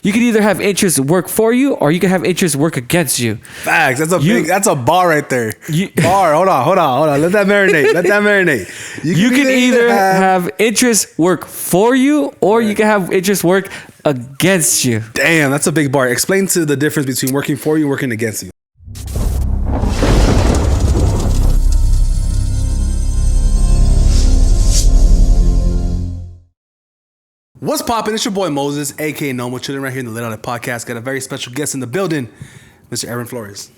You can either have interests work for you, or you can have interests work against you. Facts. That's a bar right there. Bar. Hold on. Let that marinate. You can either have interests work for you, or you can have interests work against you. Damn, that's a big bar. Explain to the difference between working for you and working against you. What's poppin'? It's your boy Moses, aka Nomo, chilling right here in the Lit Outlet Podcast. Got a very special guest in the building, Mr. Aaron Flores.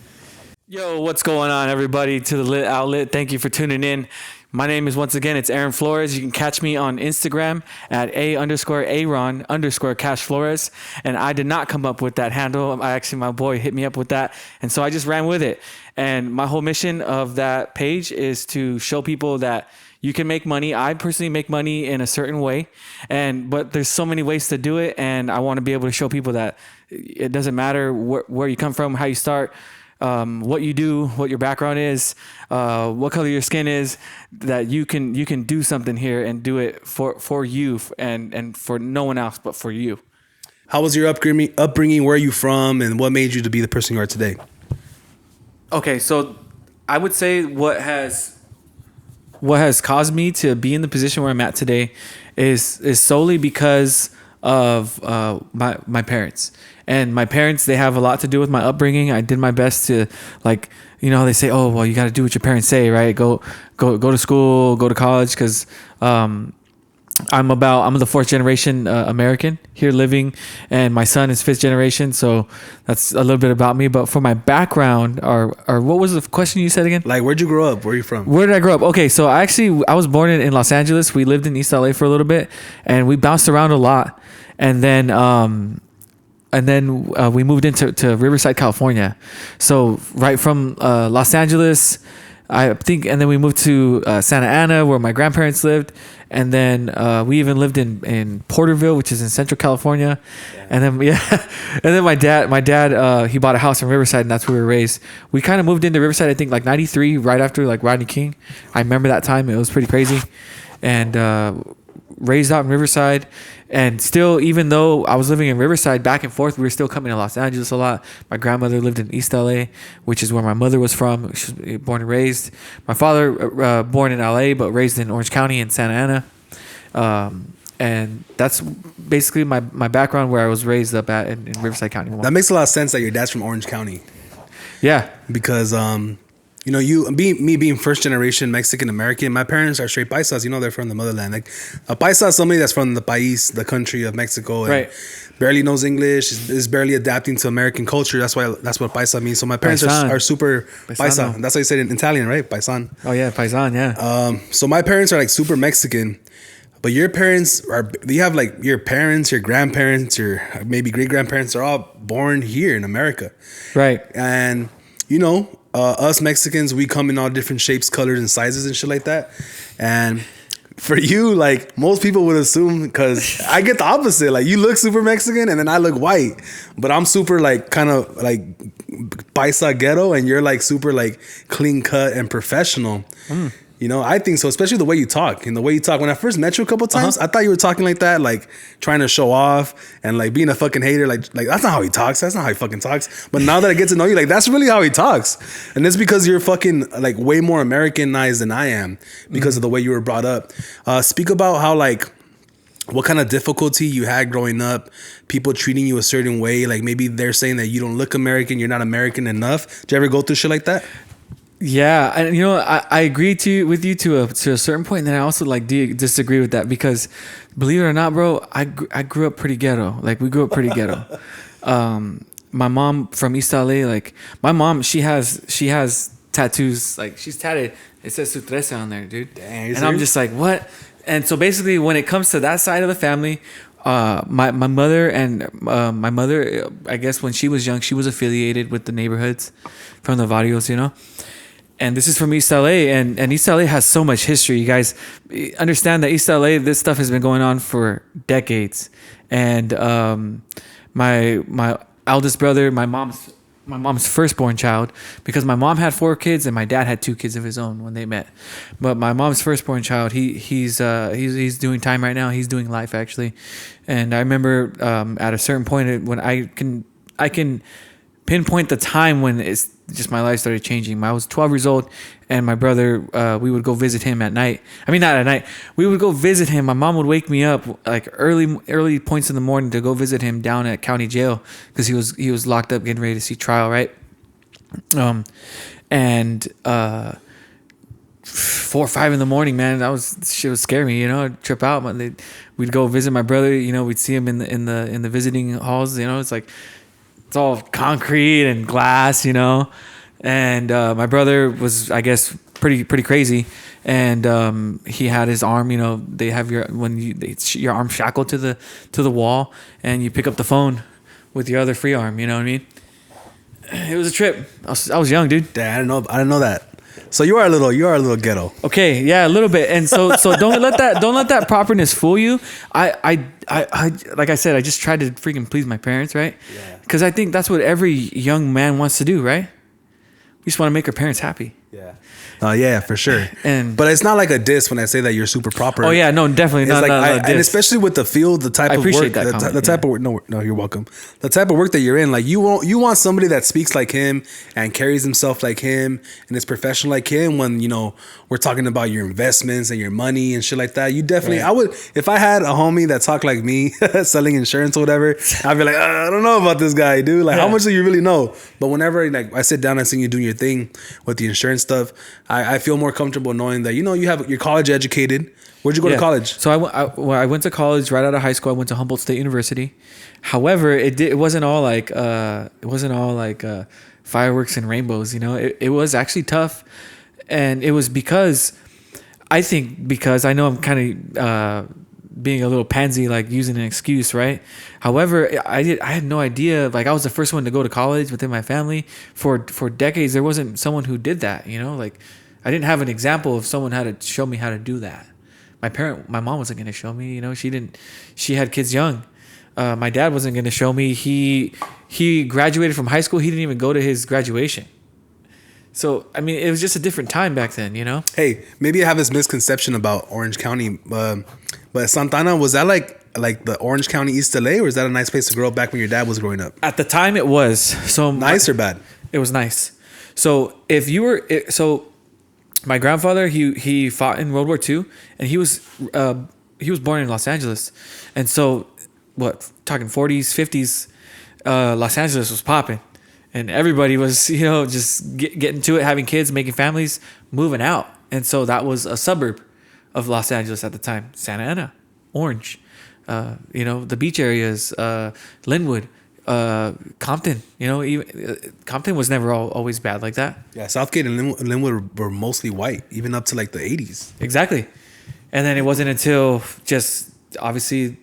Yo, what's going on, everybody? To the Lit Outlet. Thank you for tuning in. My name is, once again, it's Aaron Flores. You can catch me on Instagram at @Aaron_Cash Flores. And I did not come up with that handle. My boy hit me up with that. And so I just ran with it. And my whole mission of that page is to show people that you can make money. I personally make money in a certain way, but there's so many ways to do it, and I want to be able to show people that it doesn't matter where you come from, how you start, what you do, what your background is, what color your skin is, that you can do something here and do it for you and for no one else but for you. How was your upbringing? Where are you from, and what made you to be the person you are today? Okay, so I would say what has caused me to be in the position where I'm at today is solely because of my parents. And my parents, they have a lot to do with my upbringing. I did my best to, like, you know, they say, oh, well, you got to do what your parents say, right? Go to school, go to college, because I'm the fourth generation American here living, and my son is fifth generation. So that's a little bit about me. But for my background, or what was the question you said again? Like, where'd you grow up? Where are you from? Where did I grow up? Okay, so I was born in Los Angeles. We lived in East LA for a little bit, and we bounced around a lot. And then we moved into Riverside, California. So right from Los Angeles, I think, and then we moved to Santa Ana, where my grandparents lived, and then we even lived in Porterville, which is in Central California. Yeah. And then my dad he bought a house in Riverside, and that's where we were raised. We kind of moved into Riverside, I think, like '93, right after like Rodney King. I remember that time; it was pretty crazy, and raised out in Riverside. And still, even though I was living in Riverside back and forth, we were still coming to Los Angeles a lot. My grandmother lived in East LA, which is where my mother was from. She was born and raised. My father, born in LA, but raised in Orange County in Santa Ana. And that's basically my background, where I was raised up at in Riverside County. That makes a lot of sense that your dad's from Orange County. Yeah. Because, you know, being first generation Mexican American, my parents are straight paisas. You know, they're from the motherland. Like, a paisa is somebody that's from the país, the country of Mexico, and right, barely knows English, is barely adapting to American culture. That's what paisa means. So my parents are super paisa. That's how you say it in Italian, right? Paisan. Oh yeah, paisan. Yeah. So my parents are like super Mexican, but your parents you have like your parents, your grandparents, your maybe great grandparents are all born here in America, right? And you know. Us Mexicans, we come in all different shapes, colors, and sizes and shit like that. And for you, like, most people would assume, because I get the opposite. Like, you look super Mexican, and then I look white. But I'm super, like, kind of, like, paisa ghetto, and you're, like, super, like, clean cut and professional. You know, I think so, especially the way you talk. And the way you talk. When I first met you a couple times, I thought you were talking like that, like trying to show off and like being a fucking hater. Like that's not how he talks. That's not how he fucking talks. But now that I get to know you, like, that's really how he talks. And it's because you're fucking like way more Americanized than I am because of the way you were brought up. Speak about how, like, what kind of difficulty you had growing up, people treating you a certain way. Like, maybe they're saying that you don't look American, you're not American enough. Did you ever go through shit like that? Yeah, and you know, I agree with you to a certain point, and then I also like disagree with that, because believe it or not, bro, I grew up pretty ghetto. Like, we grew up pretty ghetto. My mom from East LA, like, my mom, she has tattoos. Like, she's tatted. It says Su 13 on there, dude. Dang, and I'm just like, what? And so basically, when it comes to that side of the family, my mother, I guess when she was young, she was affiliated with the neighborhoods from the barrios, you know. And this is from East LA, and East LA has so much history. You guys understand that East LA, this stuff has been going on for decades. And my eldest brother, my mom's my mom's firstborn child, because my mom had 4 kids and my dad had 2 kids of his own when they met. But my mom's firstborn child, he's doing time right now. He's doing life actually, and I remember at a certain point when I can pinpoint the time when it's just my life started changing. I was 12 years old, and my brother, we would go visit him at night. I mean, not at night. We would go visit him. My mom would wake me up like early points in the morning to go visit him down at county jail because he was locked up getting ready to see trial, right? 4 or 5 in the morning, man, shit would scare me, I'd trip out. We'd go visit my brother, we'd see him in the visiting halls, it's like, it's all concrete and glass, and my brother was, I guess, pretty crazy, and he had his arm, they have your arm shackled to the wall, and you pick up the phone with your other free arm, you know what I mean? It was a trip. I was young, dude. Damn, I didn't know that. So you are a little ghetto. Okay, yeah, a little bit. And so don't let that properness fool you. I like I said, I just tried to freaking please my parents, right? Yeah. Because I think that's what every young man wants to do, right? We just want to make our parents happy. Yeah. Yeah, for sure. But it's not like a diss when I say that you're super proper. Oh yeah, no, definitely not. And especially with the field, the type of work, the type of work. No, you're welcome. The type of work that you're in, like you want somebody that speaks like him and carries himself like him and is professional like him. When we're talking about your investments and your money and shit like that, you definitely. Right. I would, if I had a homie that talked like me, selling insurance or whatever, I'd be like, I don't know about this guy, dude. Like, how much do you really know? But whenever I sit down and see you doing your thing with the insurance stuff, I feel more comfortable knowing that you're college educated. Where'd you go to college? So I went to college right out of high school. I went to Humboldt State University. However, it wasn't all like fireworks and rainbows. It was actually tough, and it was because I know I'm kind of being a little pansy, like using an excuse, right? However, I had no idea. Like, I was the first one to go to college within my family for decades. There wasn't someone who did that, like I didn't have an example of someone had to show me how to do that. My mom wasn't going to show me, she had kids young. My dad wasn't going to show me. He graduated from high school. He didn't even go to his graduation. So, I mean, it was just a different time back then, Hey, maybe I have this misconception about Orange County, but Santana, was that like the Orange County East LA, or is that a nice place to grow up back when your dad was growing up? At the time, it was. So nice or bad? It was nice. So my grandfather, he fought in World War II, and he was born in Los Angeles, and so talking 40s, 50s, Los Angeles was popping. And everybody was, just getting to it, having kids, making families, moving out. And so that was a suburb of Los Angeles at the time. Santa Ana, Orange, the beach areas, Linwood, Compton. Even Compton was never always bad like that. Yeah, Southgate and Linwood were mostly white, even up to like the 80s. Exactly. And then it wasn't until just, obviously,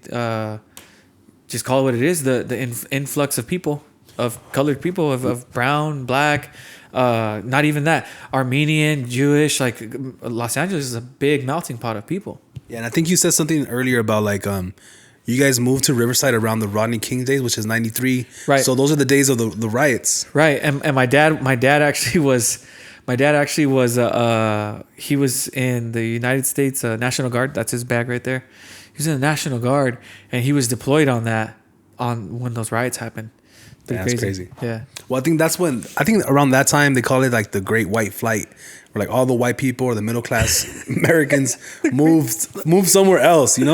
just call it what it is, the influx of people. Of colored people, of brown, black, not even that, Armenian, Jewish, like Los Angeles is a big melting pot of people. Yeah, and I think you said something earlier about like you guys moved to Riverside around the Rodney King days, which is 93. Right. So those are the days of the riots. Right. And my dad actually was he was in the United States National Guard. That's his bag right there. He was in the National Guard, and he was deployed on when those riots happened. Yeah, that's crazy. Yeah. Well, I think around that time they call it like the Great White Flight, where like all the white people or the middle class Americans moved somewhere else, and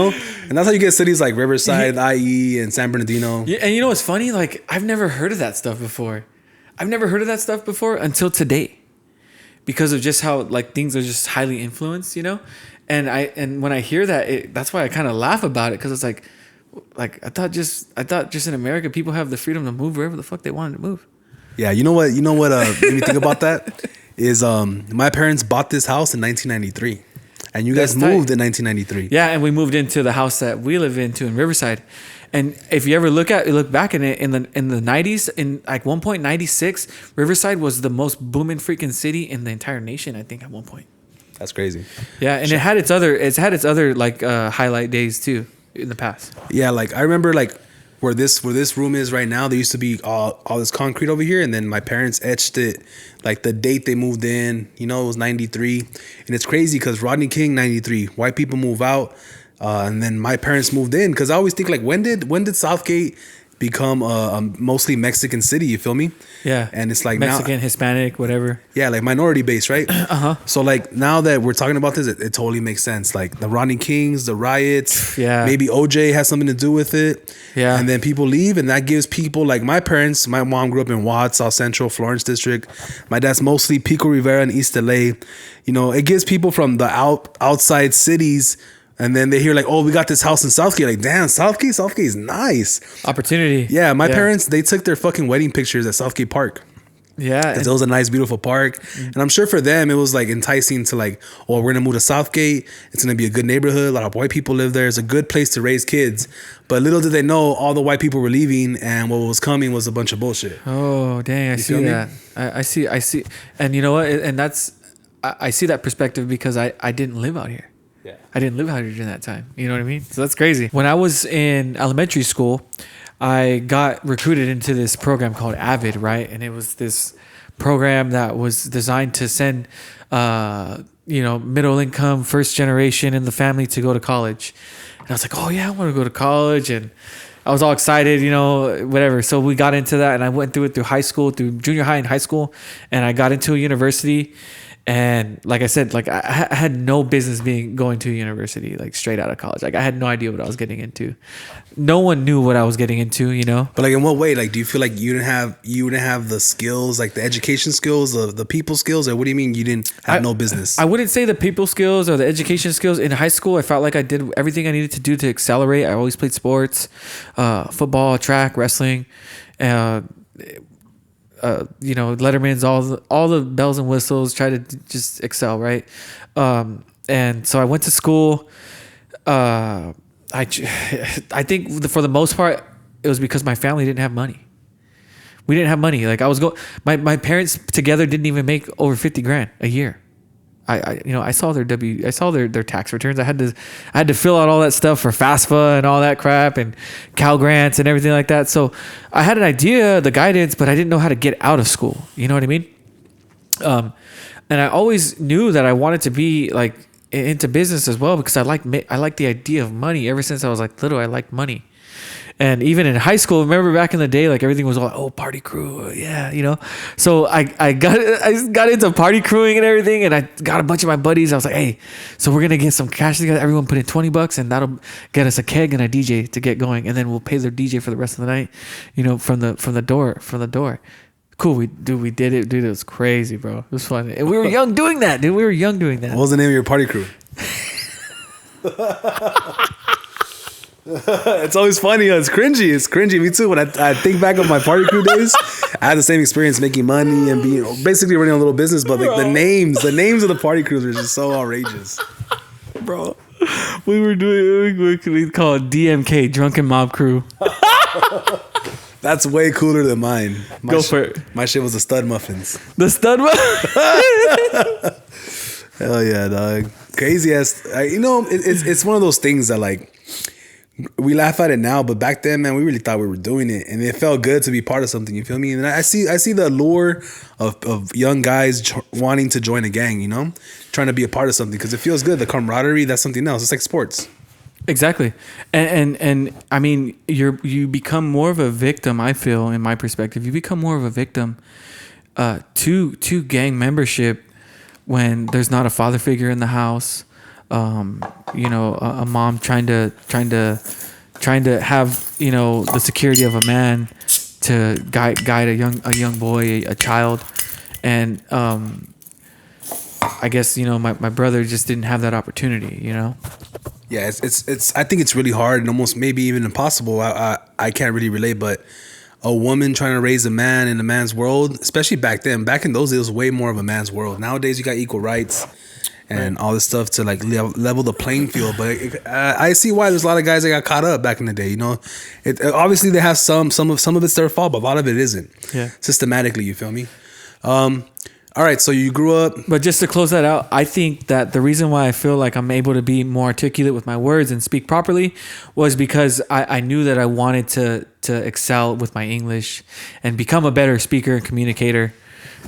that's how you get cities like Riverside, IE, and San Bernardino. Yeah, and what's funny? Like, I've never heard of that stuff before. Until today, because of just how like things are just highly influenced, And when I hear that, that's why I kind of laugh about it, because it's like I thought just in America people have the freedom to move wherever the fuck they wanted to move. Yeah, you know what made me think about that is my parents bought this house in 1993, and you guys moved in 1993. Yeah, and we moved into the house that we live into in Riverside. And if you ever look back in it in the 90s, in like 1.96, Riverside was the most booming freaking city in the entire nation, I think, at one point. That's crazy. Yeah, and it had its other like highlight days too in the past. Yeah, like I remember like where this room is right now, there used to be all this concrete over here, and then my parents etched it like the date they moved in. You know, it was 93, and it's crazy because Rodney King 93, white people move out, and then my parents moved in. Because I always think like when did Southgate become a mostly Mexican city? You feel me? Yeah. And it's like Mexican, now, Hispanic, whatever. yeah, like minority based, right? Uh-huh. So like now that we're talking about this, it totally makes sense. Like the Rodney Kings, the riots, Yeah. maybe OJ has something to do with it. Yeah. And then people leave, and that gives people like my parents. My mom grew up in Watts, South Central, Florence District. My dad's mostly Pico Rivera and East LA. You know, it gives people from the outside cities. And then they hear like, oh, we got this house in Southgate. Like, damn, Southgate is nice. Opportunity. Yeah, my parents, they took their fucking wedding pictures at Southgate Park. Yeah. Because it was a nice, beautiful park. And I'm sure for them, it was like enticing to like, oh, we're going to move to Southgate. It's going to be a good neighborhood. A lot of white people live there. It's a good place to raise kids. But little did they know, all the white people were leaving, and what was coming was a bunch of bullshit. Oh, dang. I see that. I see. And you know what? And I see that perspective because I didn't live out here. Yeah. I didn't live out here during that time. You know what I mean? So that's crazy. When I was in elementary school, I got recruited into this program called AVID, right? And it was this program that was designed to send, middle income, first generation in the family to go to college. And I was like, oh yeah, I want to go to college. And I was all excited, whatever. So we got into that, and I went through it through high school, through junior high and high school. And I got into a university. And like I said, like I had no business going to a university, like straight out of college. Like I had no idea what I was getting into. No one knew what I was getting into, But like in what way? Like, do you feel like you didn't have the skills, like the education skills, the people skills, or what do you mean you didn't have no business? I wouldn't say the people skills or the education skills. In high school, I felt like I did everything I needed to do to accelerate. I always played sports, football, track, wrestling, Letterman's, all the bells and whistles, try to just excel, right? And so I went to school. I think for the most part, it was because my family didn't have money. We didn't have money. Like my parents together didn't even make over $50,000 a year. I saw their tax returns. I had to fill out all that stuff for FAFSA and all that crap and Cal Grants and everything like that. So I had an idea, the guidance, but I didn't know how to get out of school. You know what I mean? And I always knew that I wanted to be like into business as well because I like the idea of money. Ever since I was like little, I liked money. And even in high school, remember back in the day, like everything was all, oh, party crew. Yeah. So I got into party crewing and everything. And I got a bunch of my buddies. I was like, hey, so we're going to get some cash together. Everyone put in $20 and that'll get us a keg and a DJ to get going. And then we'll pay their DJ for the rest of the night, from the door. Cool. We did it. Dude, it was crazy, bro. It was fun. And we were young doing that, dude. What was the name of your party crew? It's always funny. It's cringy. Me too. When I think back of my party crew days, I had the same experience making money and being basically running a little business. But like the names of the party crews were just so outrageous, bro. We were doing we call it DMK, Drunken Mob Crew. That's way cooler than mine. Go for it. My shit was the Stud Muffins. The Stud Muffins. Hell yeah, dog. Crazy ass. It's one of those things that like. We laugh at it now, but back then, man, we really thought we were doing it, and it felt good to be part of something. You feel me? And I see the allure of young guys wanting to join a gang. Trying to be a part of something because it feels good. The camaraderie, that's something else. It's like sports. Exactly, and I mean, you become more of a victim. I feel, in my perspective, you become more of a victim to gang membership when there's not a father figure in the house. A mom trying to have the security of a man to guide a young boy, a child, and I guess my brother just didn't have that opportunity. Yeah, it's I think it's really hard and almost maybe even impossible. I can't really relate, but a woman trying to raise a man in a man's world, especially back then. Back in those days, it was way more of a man's world. Nowadays, you got equal rights. And all this stuff to like level the playing field, but I see why there's a lot of guys that got caught up back in the day. Obviously they have some of it's their fault, but a lot of it isn't. Yeah. Systematically, you feel me? All right, so you grew up. But just to close that out, I think that the reason why I feel like I'm able to be more articulate with my words and speak properly was because I knew that I wanted to excel with my English and become a better speaker and communicator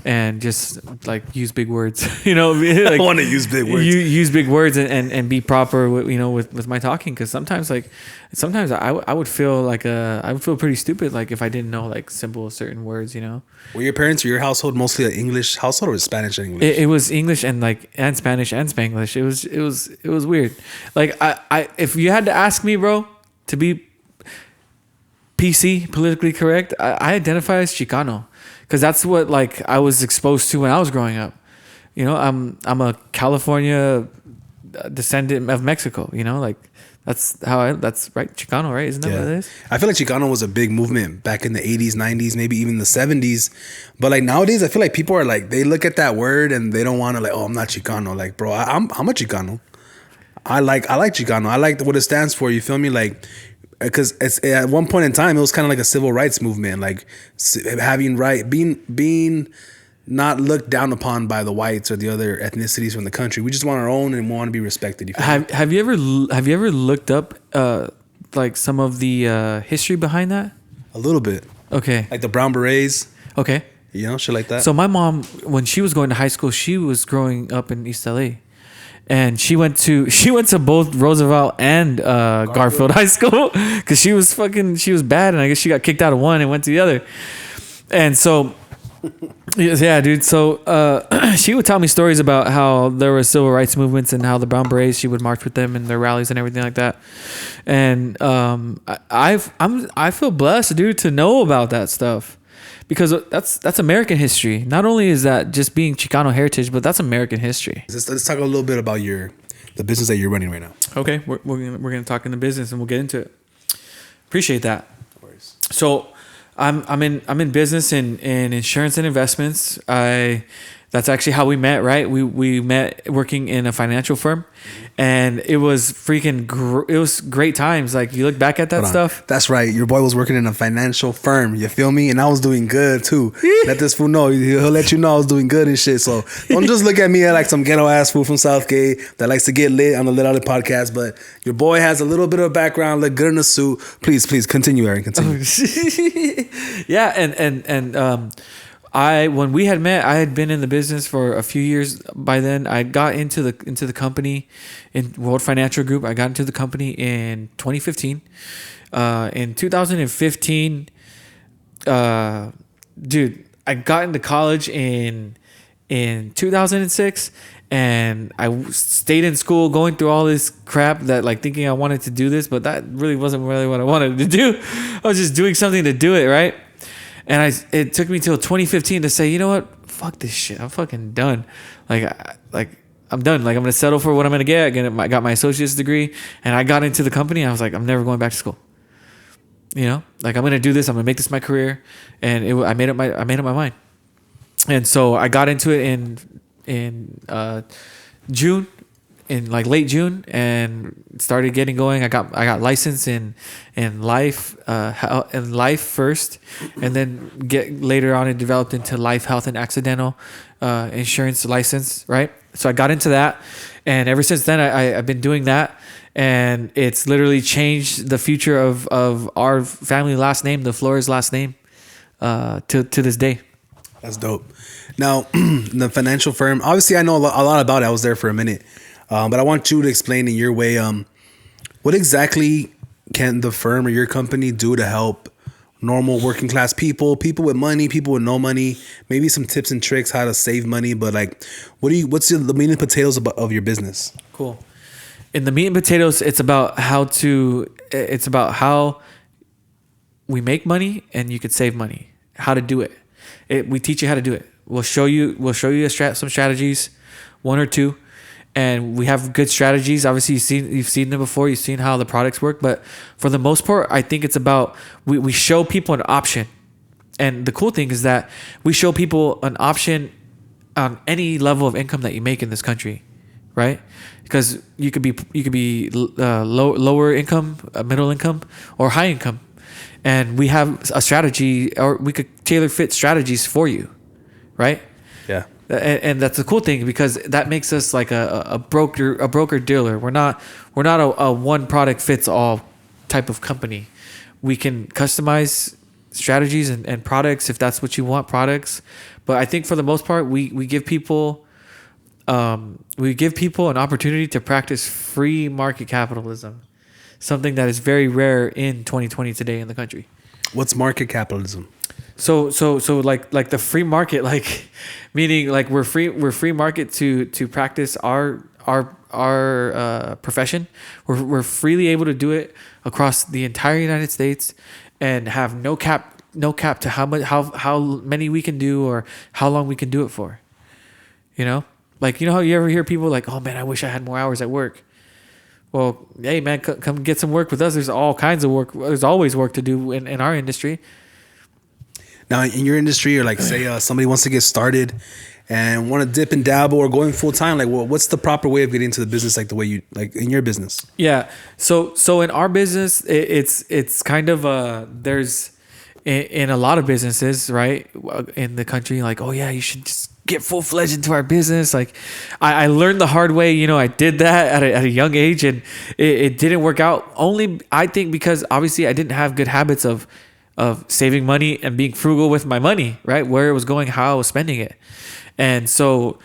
and just like use big words, like, I want to use big words. Use big words and be proper with, with my talking. Cause sometimes I would feel like I would feel pretty stupid. Like if I didn't know like simple certain words, Were your parents or your household mostly an English household or Spanish and English? It was English and Spanish and Spanglish. It was weird. Like I if you had to ask me, bro, to be PC, politically correct, I identify as Chicano because that's what like I was exposed to when I was growing up. I'm a California descendant of Mexico. Like that's right, Chicano, right? Isn't that what it is? I feel like Chicano was a big movement back in the 80s, 90s, maybe even the 70s. But like nowadays, I feel like people are like, they look at that word and they don't want to like, oh, I'm not Chicano. Like, bro, I'm a Chicano. I like Chicano. I like what it stands for. You feel me? Like, because it's at one point in time, it was kind of like a civil rights movement, like having being not looked down upon by the whites or the other ethnicities from the country. We just want our own and we want to be respected. Have you ever looked up like some of the history behind that? A little bit. Okay. Like the brown berets. Okay. Shit like that. So my mom, when she was going to high school, she was growing up in East LA. And she went to both Roosevelt and Garfield High School because she was bad, and I guess she got kicked out of one and went to the other. And so, yeah, dude. So she would tell me stories about how there were civil rights movements and how the Brown Berets, she would march with them in their rallies and everything like that. And I feel blessed, dude, to know about that stuff. Because that's American history. Not only is that just being Chicano heritage, but that's American history. Let's talk a little bit about the business that you're running right now. Okay, we're gonna talk in the business and we'll get into it. Appreciate that. No worries. So I'm in business in insurance and investments. That's actually how we met, right? We met working in a financial firm, and it was it was great times. Like you look back at that stuff. That's right. Your boy was working in a financial firm. You feel me? And I was doing good too. Let this fool know. He'll let you know I was doing good and shit. So don't just look at me like some ghetto ass fool from Southgate that likes to get lit on the Lit Out podcast. But your boy has a little bit of background, look good in a suit. Please continue, Aaron. Continue. Yeah, and when we had met, I had been in the business for a few years by then. I got into the company in World Financial Group. I got into the company in 2015. In 2015, dude, I got into college in 2006, and I stayed in school going through all this crap that like thinking I wanted to do this, but that really wasn't really what I wanted to do. I was just doing something to do it, right? And it took me till 2015 to say, you know what? Fuck this shit. I'm fucking done. Like I'm done. Like I'm gonna settle for what I'm gonna get. I got my associate's degree, and I got into the company. I was like, I'm never going back to school. Like I'm gonna do this. I'm gonna make this my career. And I made up my mind. And so I got into it in June. In like late June, and started getting going. I got licensed in life first, and then later on it developed into life, health, and accidental insurance license. Right. So I got into that, and ever since then I've been doing that, and it's literally changed the future of our family last name, the Flores last name, to this day. That's dope. Now, the financial firm. Obviously, I know a lot about it. I was there for a minute. But I want you to explain in your way, what exactly can the firm or your company do to help normal working class people with money, people with no money, maybe some tips and tricks how to save money. But like, what's the meat and potatoes of your business? Cool. In the meat and potatoes, it's about how we make money and you could save money, how to do it. We teach you how to do it. We'll show you some strategies, one or two. And we have good strategies. Obviously, you've seen them before. You've seen how the products work. But for the most part, I think it's about we show people an option. And the cool thing is that we show people an option on any level of income that you make in this country, right? Because you could be lower income, middle income, or high income, and we have a strategy, or we could tailor fit strategies for you, right? Yeah. And that's a cool thing because that makes us like a broker dealer. We're not a one product fits all type of company. We can customize strategies and products if that's what you want, products. But I think for the most part, we give people an opportunity to practice free market capitalism, something that is very rare in 2020 today in the country. What's market capitalism? So like the free market, like meaning like we're free market to practice our profession. We're freely able to do it across the entire United States and have no cap to how many we can do or how long we can do it for. You know, like, you know how you ever hear people like, oh man, I wish I had more hours at work. Well, hey man, come get some work with us. There's all kinds of work. There's always work to do in our industry. Now, in your industry, or like say somebody wants to get started and want to dip and dabble or going full time, like what's the proper way of getting into the business, like the way you like in your business? Yeah. So in our business, it's kind of there's in a lot of businesses, right, in the country, like, oh yeah, you should just get full-fledged into our business. Like I learned the hard way. You know, I did that at a young age and it didn't work out. Only I think because obviously I didn't have good habits of saving money and being frugal with my money, right? Where it was going, how I was spending it. And so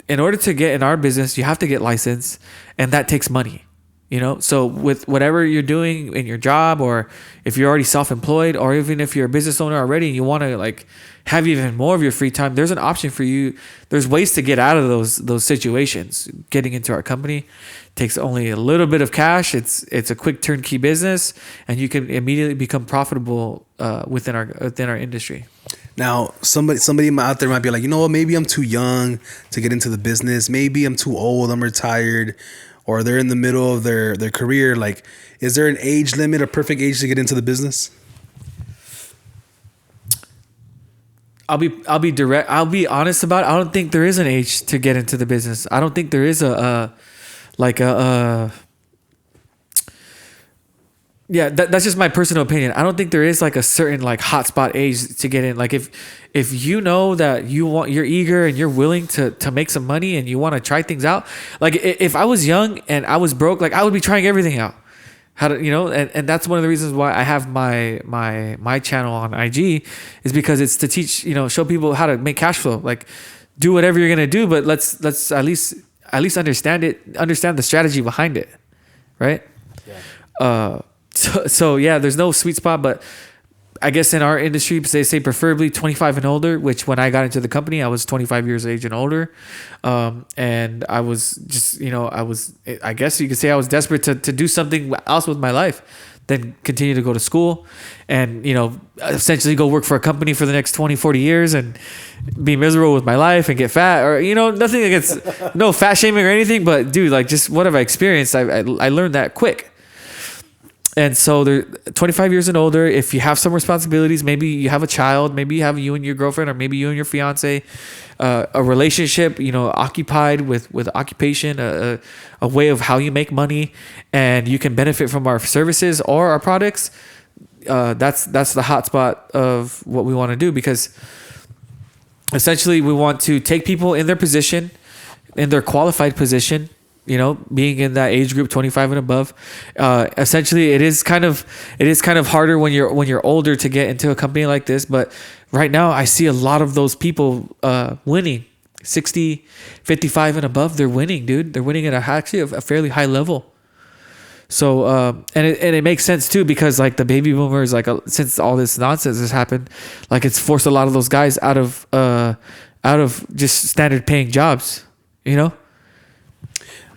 in order to get in our business, you have to get licensed, and that takes money, you know? So with whatever you're doing in your job, or if you're already self-employed, or even if you're a business owner already and you want to like have even more of your free time, there's an option for you. There's ways to get out of those situations. Getting into our company takes only a little bit of cash. It's a quick turnkey business, and you can immediately become profitable within our industry. Now, somebody out there might be like, you know what, maybe I'm too young to get into the business. Maybe I'm too old, I'm retired, or they're in the middle of their career. Like, is there an age limit, a perfect age to get into the business? I'll be direct. I'll be honest about it. I don't think there is an age to get into the business. I don't think there is that's just my personal opinion. I don't think there is like a certain like hotspot age to get in. Like if you know that you're eager and you're willing to make some money and you want to try things out. Like if I was young and I was broke, like I would be trying everything out. How to, you know, and that's one of the reasons why I have my channel on IG, is because it's to teach, you know, show people how to make cash flow. Like do whatever you're gonna do, but let's at least understand the strategy behind it, right? Yeah. So yeah, there's no sweet spot, but I guess in our industry, they say preferably 25 and older, which when I got into the company, I was 25 years of age and older. And I was just, you know, I guess you could say I was desperate to do something else with my life, then continue to go to school and, you know, essentially go work for a company for the next 20, 40 years and be miserable with my life and get fat, or, you know, nothing against, no fat shaming or anything, but dude, like just what have I experienced? I learned that quick. And so they're 25 years and older. If you have some responsibilities, maybe you have a child, maybe you have you and your girlfriend, or maybe you and your fiance, a relationship, you know, occupied with occupation, a way of how you make money, and you can benefit from our services or our products. That's the hotspot of what we want to do, because essentially we want to take people in their position, in their qualified position, you know, being in that age group 25 and above. Essentially it is kind of harder when you're older to get into a company like this, but right now I see a lot of those people winning. 60, 55 and above, they're winning, dude. They're winning at a fairly high level. So and it makes sense too, because like the baby boomers, like since all this nonsense has happened, like it's forced a lot of those guys out of just standard paying jobs, you know.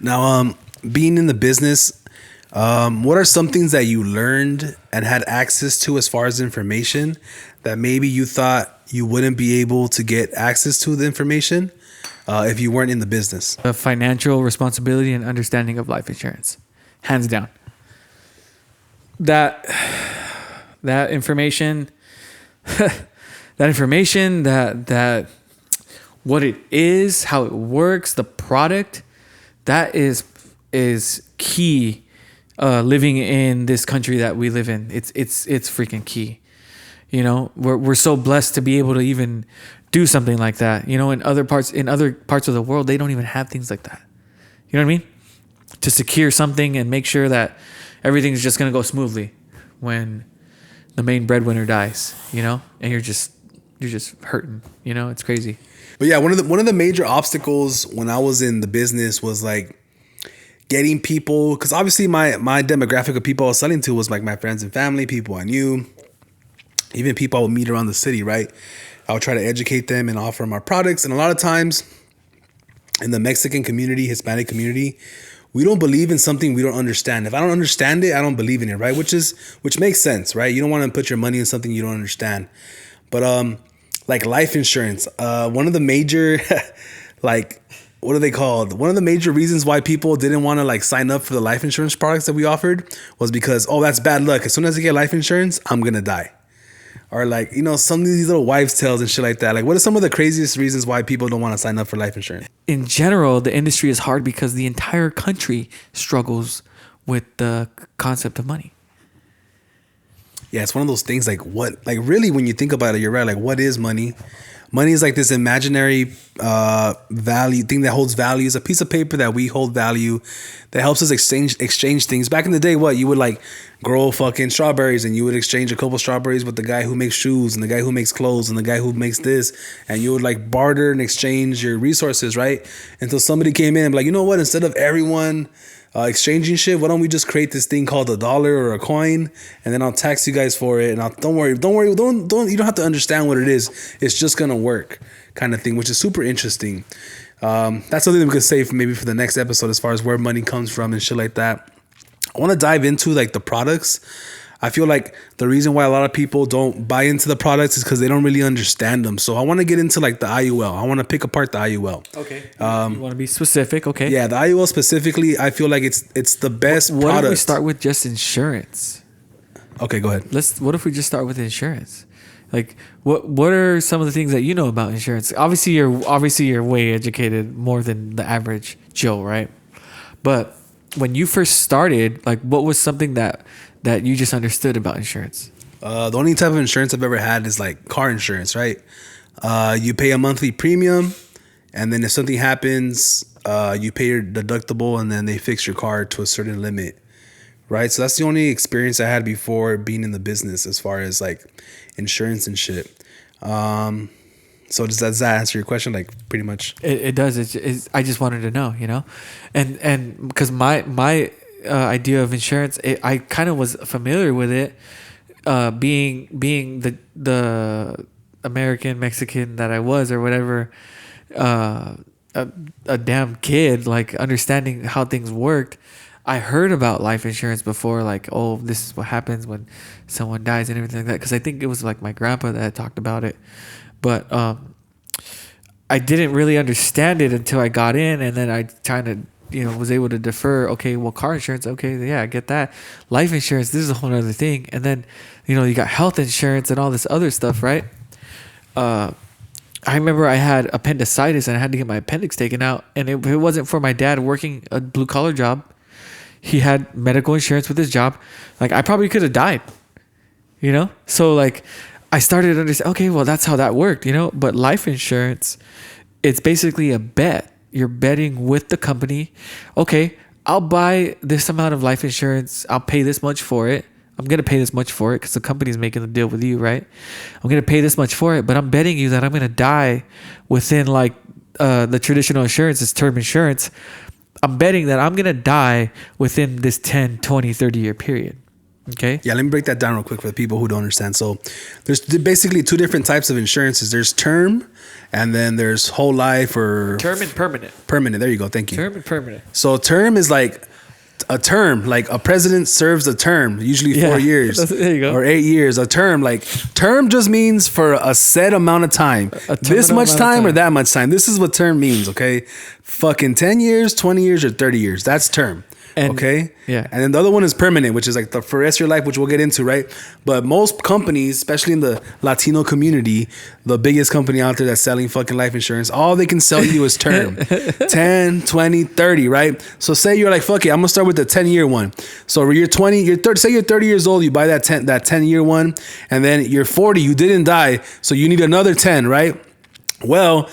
Now, being in the business, what are some things that you learned and had access to as far as information that maybe you thought you wouldn't be able to get access to the information if you weren't in the business? The financial responsibility and understanding of life insurance, hands down. That information, that what it is, how it works, the product. That is key. Living in this country that we live in, it's freaking key. You know, we're so blessed to be able to even do something like that. You know, in other parts of the world, they don't even have things like that. You know what I mean? To secure something and make sure that everything's just gonna go smoothly when the main breadwinner dies. You know, and you're just hurting. You know, it's crazy. But yeah, one of the major obstacles when I was in the business was like getting people, because obviously my demographic of people I was selling to was like my friends and family, people I knew, even people I would meet around the city, right? I would try to educate them and offer them our products. And a lot of times in the Mexican community, Hispanic community, we don't believe in something we don't understand. If I don't understand it, I don't believe in it, right? Which makes sense, right? You don't want to put your money in something you don't understand. But like life insurance, one of the major like, what are they called? One of the major reasons why people didn't want to like sign up for the life insurance products that we offered was because, oh, that's bad luck. As soon as I get life insurance, I'm going to die. Or like, you know, some of these little wives' tales and shit like that. Like, what are some of the craziest reasons why people don't want to sign up for life insurance? In general, the industry is hard because the entire country struggles with the concept of money. Yeah, it's one of those things like what, like really when you think about it, you're right. Like, what is money? Money is like this imaginary value thing that holds value. It's a piece of paper that we hold value that helps us exchange things. Back in the day, what you would like grow fucking strawberries and you would exchange a couple strawberries with the guy who makes shoes and the guy who makes clothes and the guy who makes this, and you would like barter and exchange your resources, right? Until somebody came in and be like, you know what? Instead of everyone exchanging shit, why don't we just create this thing called a dollar or a coin, and then I'll tax you guys for it, and don't worry, you don't have to understand what it is. It's just gonna work, kind of thing, which is super interesting. That's something that we could save maybe for the next episode as far as where money comes from and shit like that. I want to dive into like the products. I feel like the reason why a lot of people don't buy into the products is because they don't really understand them. So I want to get into like the IUL. I want to pick apart the IUL. Okay. You want to be specific? Okay. Yeah, the IUL specifically, I feel like it's the best product. What if we start with just insurance? Okay, go ahead. What if we just start with insurance? Like, what are some of the things that you know about insurance? Obviously, you're way educated, more than the average Joe, right? But when you first started, like, what was something that you just understood about insurance? The only type of insurance I've ever had is like car insurance, right? You pay a monthly premium, and then if something happens, you pay your deductible, and then they fix your car to a certain limit, right? So that's the only experience I had before being in the business as far as like insurance and shit. So does that answer your question? Like pretty much. It does. I just wanted to know, you know, and because my idea of insurance, I kind of was familiar with it, being the American Mexican that I was or whatever, a damn kid, like understanding how things worked. I heard about life insurance before, like, oh, this is what happens when someone dies and everything like that. Because I think it was like my grandpa that had talked about it, but I didn't really understand it until I got in, and then I kind of, you know, was able to defer. Okay, well, car insurance, okay, yeah, I get that. Life insurance, this is a whole other thing. And then, you know, you got health insurance and all this other stuff, right? I remember I had appendicitis and I had to get my appendix taken out, and it wasn't for my dad working a blue collar job. He had medical insurance with his job. Like, I probably could have died, you know? So like, I started to understand, okay, well, that's how that worked, you know? But life insurance, it's basically a bet. You're betting with the company. Okay, I'll buy this amount of life insurance. I'll pay this much for it. I'm going to pay this much for it because the company's making the deal with you, right? I'm going to pay this much for it, but I'm betting you that I'm going to die within like the traditional insurance is term insurance. I'm betting that I'm going to die within this 10, 20, 30 year period. Okay. Yeah, let me break that down real quick for the people who don't understand. So there's basically two different types of insurances. There's term, and then there's whole life or... Term and permanent. Permanent. There you go. Thank you. Term and permanent. So term is like a term. Like a president serves a term, usually 4 years. There you go. Or 8 years. A term. Like term just means for a set amount of time. This much time or that much time. This is what term means, okay? Fucking 10 years, 20 years, or 30 years. That's term. Okay. Yeah. And then the other one is permanent, which is like the for the rest of your life, which we'll get into, right? But most companies, especially in the Latino community, the biggest company out there that's selling fucking life insurance, all they can sell you is term. 10, 20, 30, right? So say you're like, fuck it, I'm gonna start with the 10-year one. So you're 20, you're 30, say you're 30 years old, you buy that 10-year one, and then you're 40, you didn't die, so you need another 10, right? Well,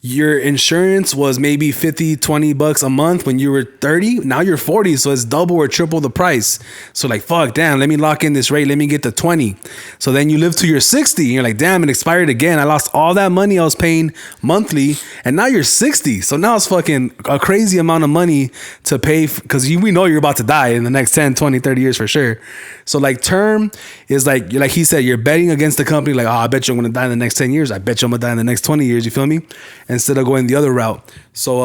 your insurance was maybe 50, 20 bucks a month when you were 30. Now you're 40. So it's double or triple the price. So like, fuck, damn, let me lock in this rate. Let me get the 20. So then you live to your 60 and you're like, damn, it expired again. I lost all that money I was paying monthly. And now you're 60. So now it's fucking a crazy amount of money to pay because we know you're about to die in the next 10, 20, 30 years for sure. So like term is like he said, you're betting against the company. Like, oh, I bet you I'm going to die in the next 10 years. I bet you I'm going to die in the next 20 years. You feel me? Instead of going the other route. So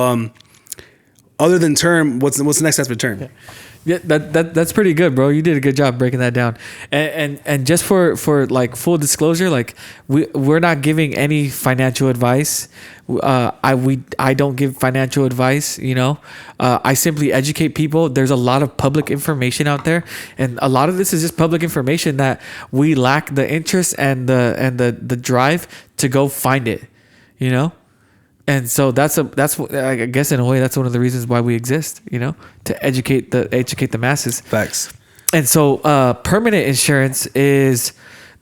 other than term, what's the next step for term? Yeah, that's pretty good, bro. You did a good job breaking that down. And just for like full disclosure, like we're not giving any financial advice. I don't give financial advice, you know. I simply educate people. There's a lot of public information out there, and a lot of this is just public information that we lack the interest and the drive to go find it, you know. And so that's I guess in a way that's one of the reasons why we exist, you know, to educate the masses. Facts. And so permanent insurance is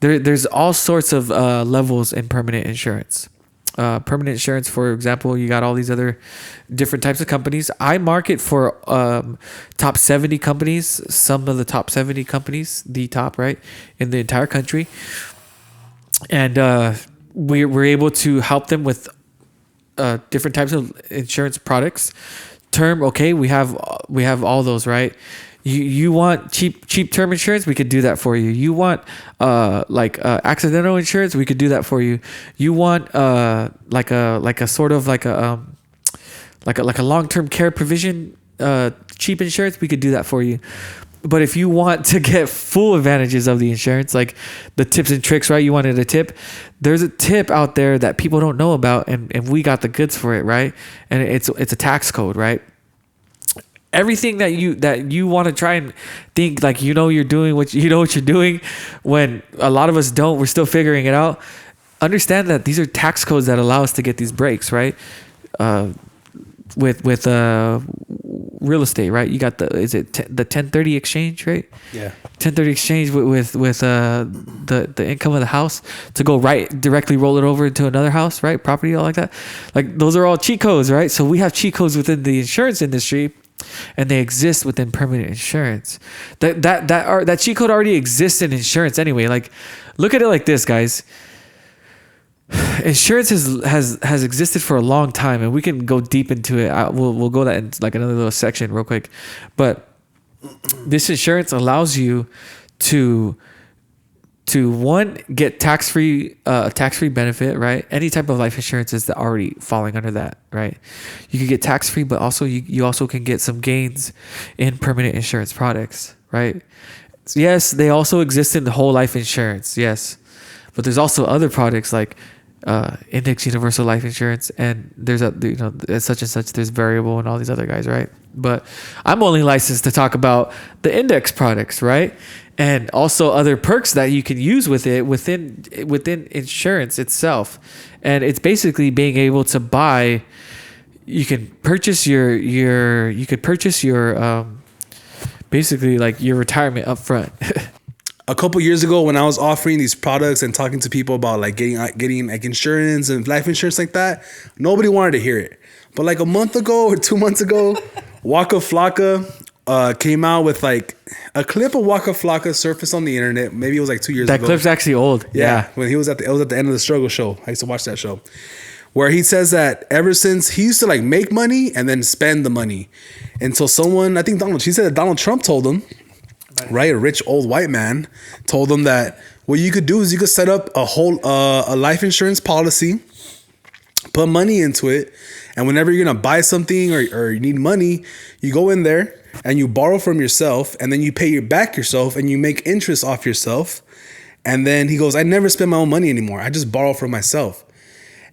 there's all sorts of levels in permanent insurance. Permanent insurance, for example, you got all these other different types of companies. I market for top 70 companies, some of the top 70 companies, the top, right, in the entire country. And we're able to help them with different types of insurance products. Term, okay, we have all those, right? You want cheap term insurance, we could do that for you. You want accidental insurance, we could do that for you. You want like a sort of like a long-term care provision cheap insurance, we could do that for you. But if you want to get full advantages of the insurance, like the tips and tricks, right? You wanted a tip. There's a tip out there that people don't know about, and we got the goods for it, right? And it's a tax code, right? Everything that you want to try and think like you're doing what you're doing, when a lot of us don't, we're still figuring it out. Understand that these are tax codes that allow us to get these breaks, right? With real estate, right? You got the 1030 exchange, right? Yeah. 1030 exchange with the income of the house to go directly roll it over into another house, right? Property, all like that. Like those are all cheat codes, right? So we have cheat codes within the insurance industry, and they exist within permanent insurance. That cheat code already exists in insurance anyway. Like, look at it like this, guys. Insurance has existed for a long time, and we can go deep into it. We'll go that in like another little section real quick. But this insurance allows you to one, get tax-free benefit, right? Any type of life insurance is already falling under that, right? You can get tax-free, but also you also can get some gains in permanent insurance products, right? Yes, they also exist in the whole life insurance, yes. But there's also other products like index universal life insurance, and there's such and such, there's variable and all these other guys, right? But I'm only licensed to talk about the index products, right? And also other perks that you can use with it within insurance itself. And it's basically being able to buy, you can purchase your basically like your retirement up front. A couple years ago, when I was offering these products and talking to people about like getting like insurance and life insurance like that, nobody wanted to hear it. But like a month ago or 2 months ago, Waka Flocka came out with like a clip of Waka Flocka surfaced on the internet. Maybe it was like 2 years ago. That clip's actually old. Yeah, when it was at the end of the Struggle show. I used to watch that show, where he says that ever since he used to like make money and then spend the money until someone, I think he said that Donald Trump told him, right? A rich old white man told him that what you could do is you could set up a whole a life insurance policy, put money into it, and whenever you're gonna buy something or you need money, you go in there and you borrow from yourself, and then you pay back yourself, and you make interest off yourself. And then he goes, I never spend my own money anymore. I just borrow from myself.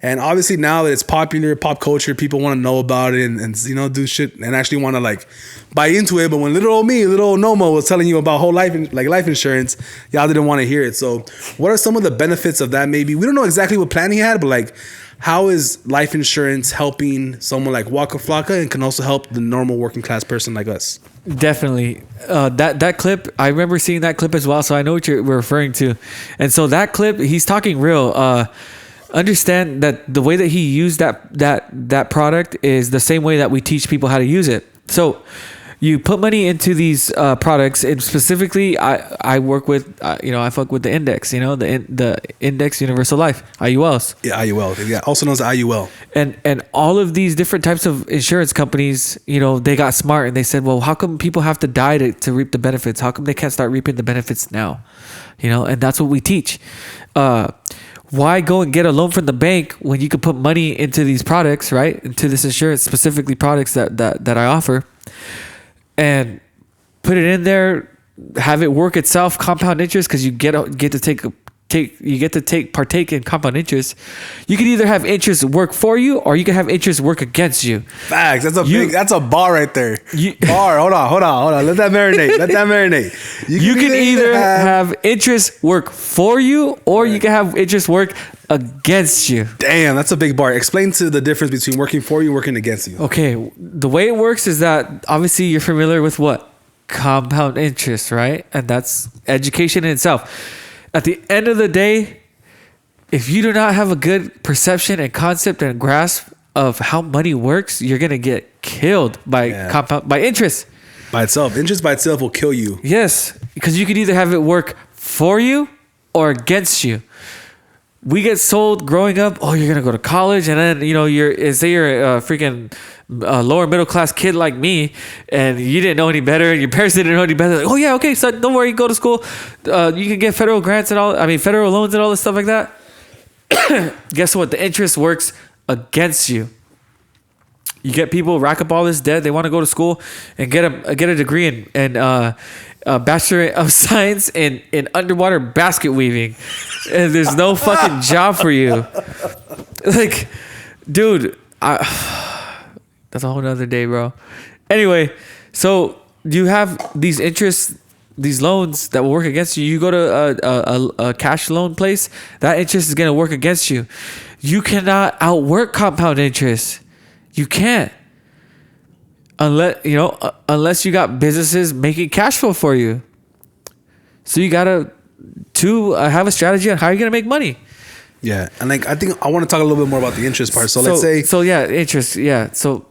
And obviously now that it's popular, pop culture, people want to know about it and you know, do shit and actually want to like buy into it. But when little old Nomo was telling you about whole life insurance, y'all didn't want to hear it. So what are some of the benefits of that? Maybe we don't know exactly what plan he had, but like, how is life insurance helping someone like Waka Flocka and can also help the normal working class person like us? Definitely. That clip, I remember seeing that clip as well, so I know what you're referring to. And so that clip, he's talking real. Understand that the way that he used that product is the same way that we teach people how to use it. So you put money into these products, and specifically, I work with, I fuck with the index, the index universal life, IULs. Yeah, IUL. Yeah, also known as IUL. And all of these different types of insurance companies, they got smart and they said, well, how come people have to die to reap the benefits? How come they can't start reaping the benefits now? And that's what we teach. Why go and get a loan from the bank when you could put money into these products, right? Into this insurance, specifically products that I offer, and put it in there, have it work itself, compound interest, because you get to partake in compound interest. You can either have interest work for you, or you can have interest work against you. Facts. That's a bar right there. Bar. Hold on. Let that marinate. You can either have interest work for you, or you can have interest work against you. Damn, that's a big bar. Explain to the difference between working for you and working against you. Okay, the way it works is that obviously you're familiar with what? Compound interest, right? And that's education in itself. At the end of the day, if you do not have a good perception and concept and grasp of how money works, you're gonna get killed by interest. By itself, interest by itself will kill you. Yes, because you can either have it work for you or against you. We get sold growing up, oh, you're gonna go to college, and then you're a freaking lower middle class kid like me, and you didn't know any better, and your parents didn't know any better. Like, oh yeah, okay, son, don't worry, go to school. You can get federal grants and federal loans and all this stuff like that. Guess what? The interest works against you. You get people rack up all this debt. They want to go to school and get a degree in a Bachelor of Science in underwater basket weaving, and there's no fucking job for you. Like, dude, that's a whole nother day, bro. Anyway, so you have these interests, these loans that will work against you. You go to a cash loan place, that interest is gonna work against you. You cannot outwork compound interest. You can't. Unless you got businesses making cash flow for you. So you gotta have a strategy on how you're gonna make money. Yeah, and like I think I want to talk a little bit more about the interest part. So let's say interest. Yeah, so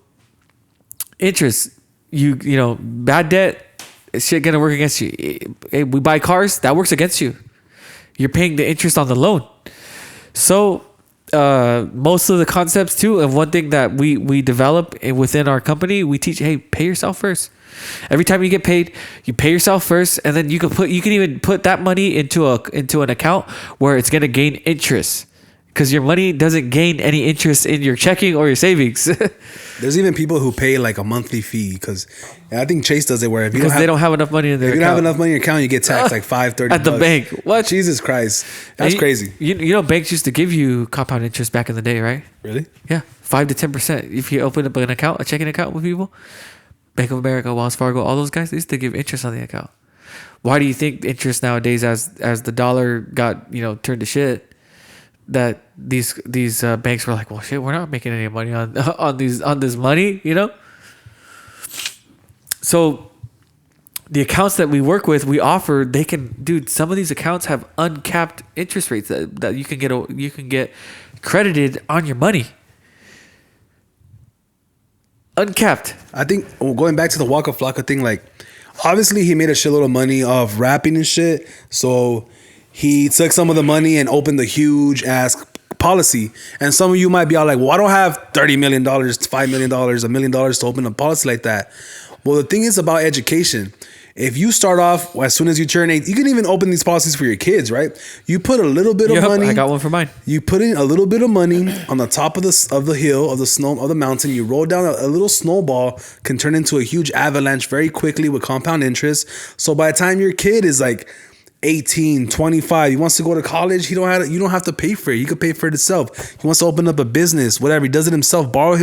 interest. Bad debt, shit gonna work against you. Hey, we buy cars, that works against you. You're paying the interest on the loan. So most of the concepts too, and one thing that we develop within our company, we teach, hey, pay yourself first. Every time you get paid, you pay yourself first, and then you can even put that money into an account where it's gonna gain interest, because your money doesn't gain any interest in your checking or your savings. There's even people who pay like a monthly fee, because I think Chase does it, where if they don't have enough money in their account. If you don't have enough money in your account, you get taxed like $5.30 at the bank. What? Jesus Christ, that's crazy. Banks used to give you compound interest back in the day, right? Really? Yeah, 5 to 10% if you open up an account, a checking account with people. Bank of America, Wells Fargo, all those guys, they used to give interest on the account. Why do you think interest nowadays, as the dollar got turned to shit, that these banks were like, well, shit, we're not making any money on this money, So the accounts that we work with, we offer, some of these accounts have uncapped interest rates that you can get credited on your money. Uncapped. I think going back to the Waka Flocka thing, like obviously he made a shitload of money off rapping and shit. So he took some of the money and opened a huge ass policy. And some of you might be all like, well, I don't have $30 million, $5 million, $1 million to open a policy like that. Well, the thing is about education. If you start off as soon as you turn 8, you can even open these policies for your kids, right? You put a little bit of money. I got one for mine. You put in a little bit of money on the top of the hill, of the mountain. You roll down a little snowball, can turn into a huge avalanche very quickly with compound interest. So by the time your kid is like 18, 25. He wants to go to college. You don't have to pay for it. He could pay for it himself. He wants to open up a business, whatever. He does it himself. Borrow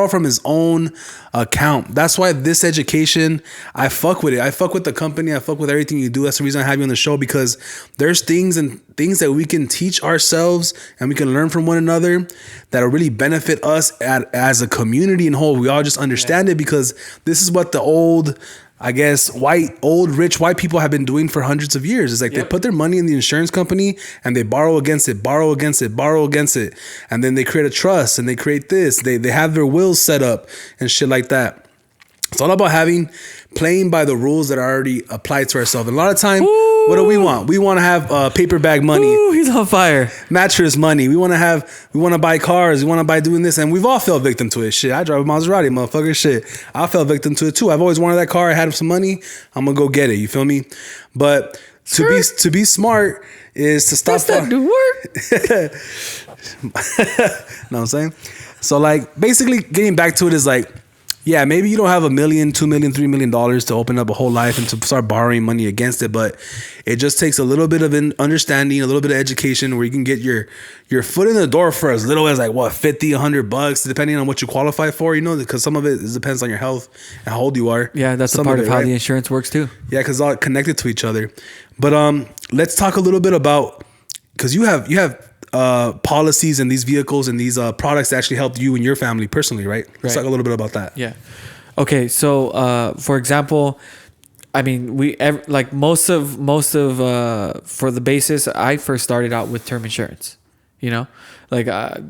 from his own account. That's why this education, I fuck with it. I fuck with the company. I fuck with everything you do. That's the reason I have you on the show, because there's things that we can teach ourselves and we can learn from one another that'll really benefit us as a community in whole. We all just understand it, because this is what the old, I guess, rich white people have been doing for hundreds of years. It's like they put their money in the insurance company and they borrow against it. And then they create a trust and they create this. They have their wills set up and shit like that. It's all about playing by the rules that are already applied to ourselves. And a lot of time, what do we want? We want to have paper bag money. Ooh, he's on fire. Mattress money. We want to buy cars. We want to buy doing this. And we've all fell victim to it. Shit, I drive a Maserati, motherfucker. Shit, I fell victim to it too. I've always wanted that car. I had some money. I'm going to go get it. You feel me? But to be smart is to stop. That's not do work. Know what I'm saying? So like, basically getting back to it is like, yeah, maybe you don't have $1 million, $2 million, $3 million to open up a whole life and to start borrowing money against it. But it just takes a little bit of an understanding, a little bit of education, where you can get your foot in the door for as little as like what, $50, $100, depending on what you qualify for, you know, because some of it depends on your health and how old you are. Yeah, that's a part of how the insurance works too. Yeah, because it's all connected to each other. But let's talk a little bit about, because you have policies and these vehicles and these products that actually helped you and your family personally, right? Let's talk a little bit about that. Yeah. Okay. So, for example, I mean, most of for the basis, I first started out with term insurance. You know, like I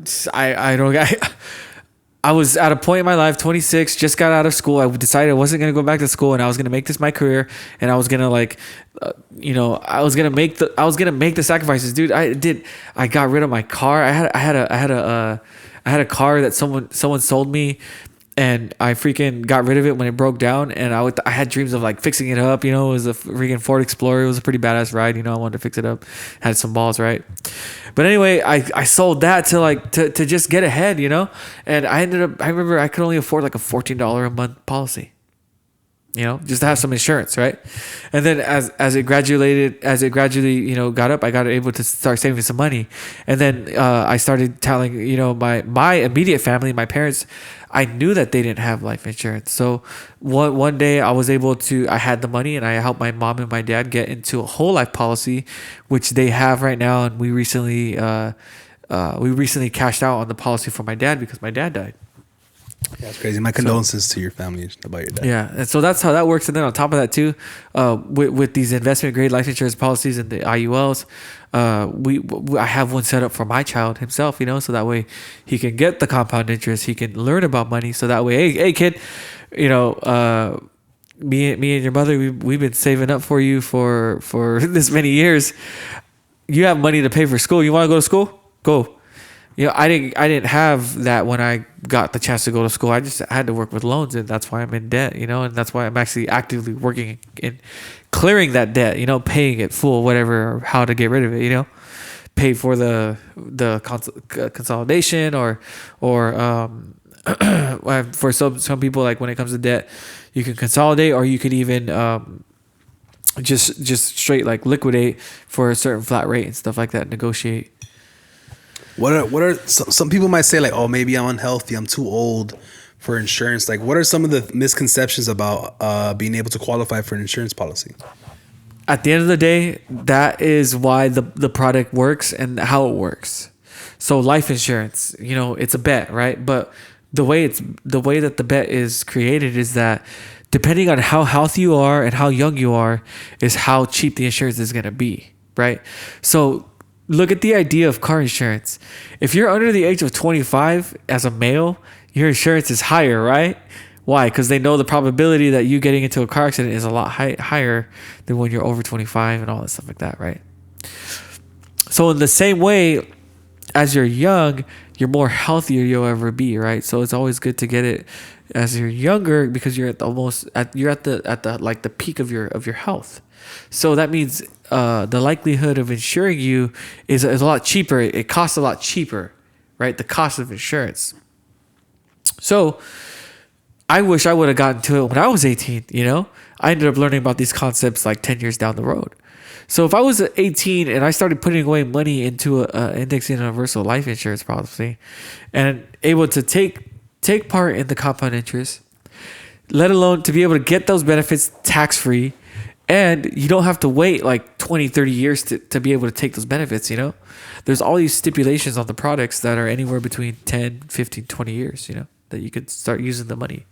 was at a point in my life, 26, just got out of school. I decided I wasn't going to go back to school and I was going to make this my career, and I was going to I was going to make the sacrifices, dude. I got rid of my car. I had a car that someone sold me, and I freaking got rid of it when it broke down, and I had dreams of like fixing it up, you know. It was a freaking Ford Explorer. It was a pretty badass ride, you know. I wanted to fix it up. Had some balls, right? But anyway, I sold that to just get ahead, you know. And I remember I could only afford like a $14 a month policy, you know, just to have some insurance, right? And then as it gradually, you know, got up, I got able to start saving some money. And then I started telling, you know, my immediate family, my parents, I knew that they didn't have life insurance. So one day I had the money, and I helped my mom and my dad get into a whole life policy, which they have right now. And we recently cashed out on the policy for my dad because my dad died. Yeah, it's crazy. My condolences to your family about your dad. Yeah, and so that's how that works. And then on top of that too, with these investment grade life insurance policies and the IULs, I have one set up for my child himself, you know, so that way he can get the compound interest, he can learn about money. So that way, hey kid, you know, me and your mother, we've been saving up for you for this many years. You have money to pay for school. You want to go to school? Go. You know, I didn't have that when I got the chance to go to school. I just had to work with loans, and that's why I'm in debt, you know, and that's why I'm actually actively working in clearing that debt, you know, paying it full, whatever, or how to get rid of it, you know, pay for the consolidation or for some people, like when it comes to debt, you can consolidate, or you could even just straight like liquidate for a certain flat rate and stuff like that, negotiate. What are some people might say like, oh, maybe I'm unhealthy, I'm too old for insurance. Like, what are some of the misconceptions about being able to qualify for an insurance policy? At the end of the day, that is why the product works and how it works. So life insurance, you know, it's a bet, right? But the way that the bet is created is that depending on how healthy you are and how young you are is how cheap the insurance is going to be, right? So look at the idea of car insurance. If you're under the age of 25 as a male, your insurance is higher, right? Why? Because they know the probability that you getting into a car accident is a lot higher than when you're over 25 and all that stuff like that, right? So in the same way, as you're young, you're more healthier you'll ever be, right? So it's always good to get it as you're younger, because you're at the peak of your health. So that means the likelihood of insuring you is a lot cheaper. It costs a lot cheaper, right? The cost of insurance. So I wish I would have gotten to it when I was 18, you know? I ended up learning about these concepts like 10 years down the road. So if I was 18 and I started putting away money into a index universal life insurance policy, and able to take part in the compound interest, let alone to be able to get those benefits tax free, and you don't have to wait like 20, 30 years to be able to take those benefits, you know? There's all these stipulations on the products that are anywhere between 10, 15, 20 years, you know, that you could start using the money.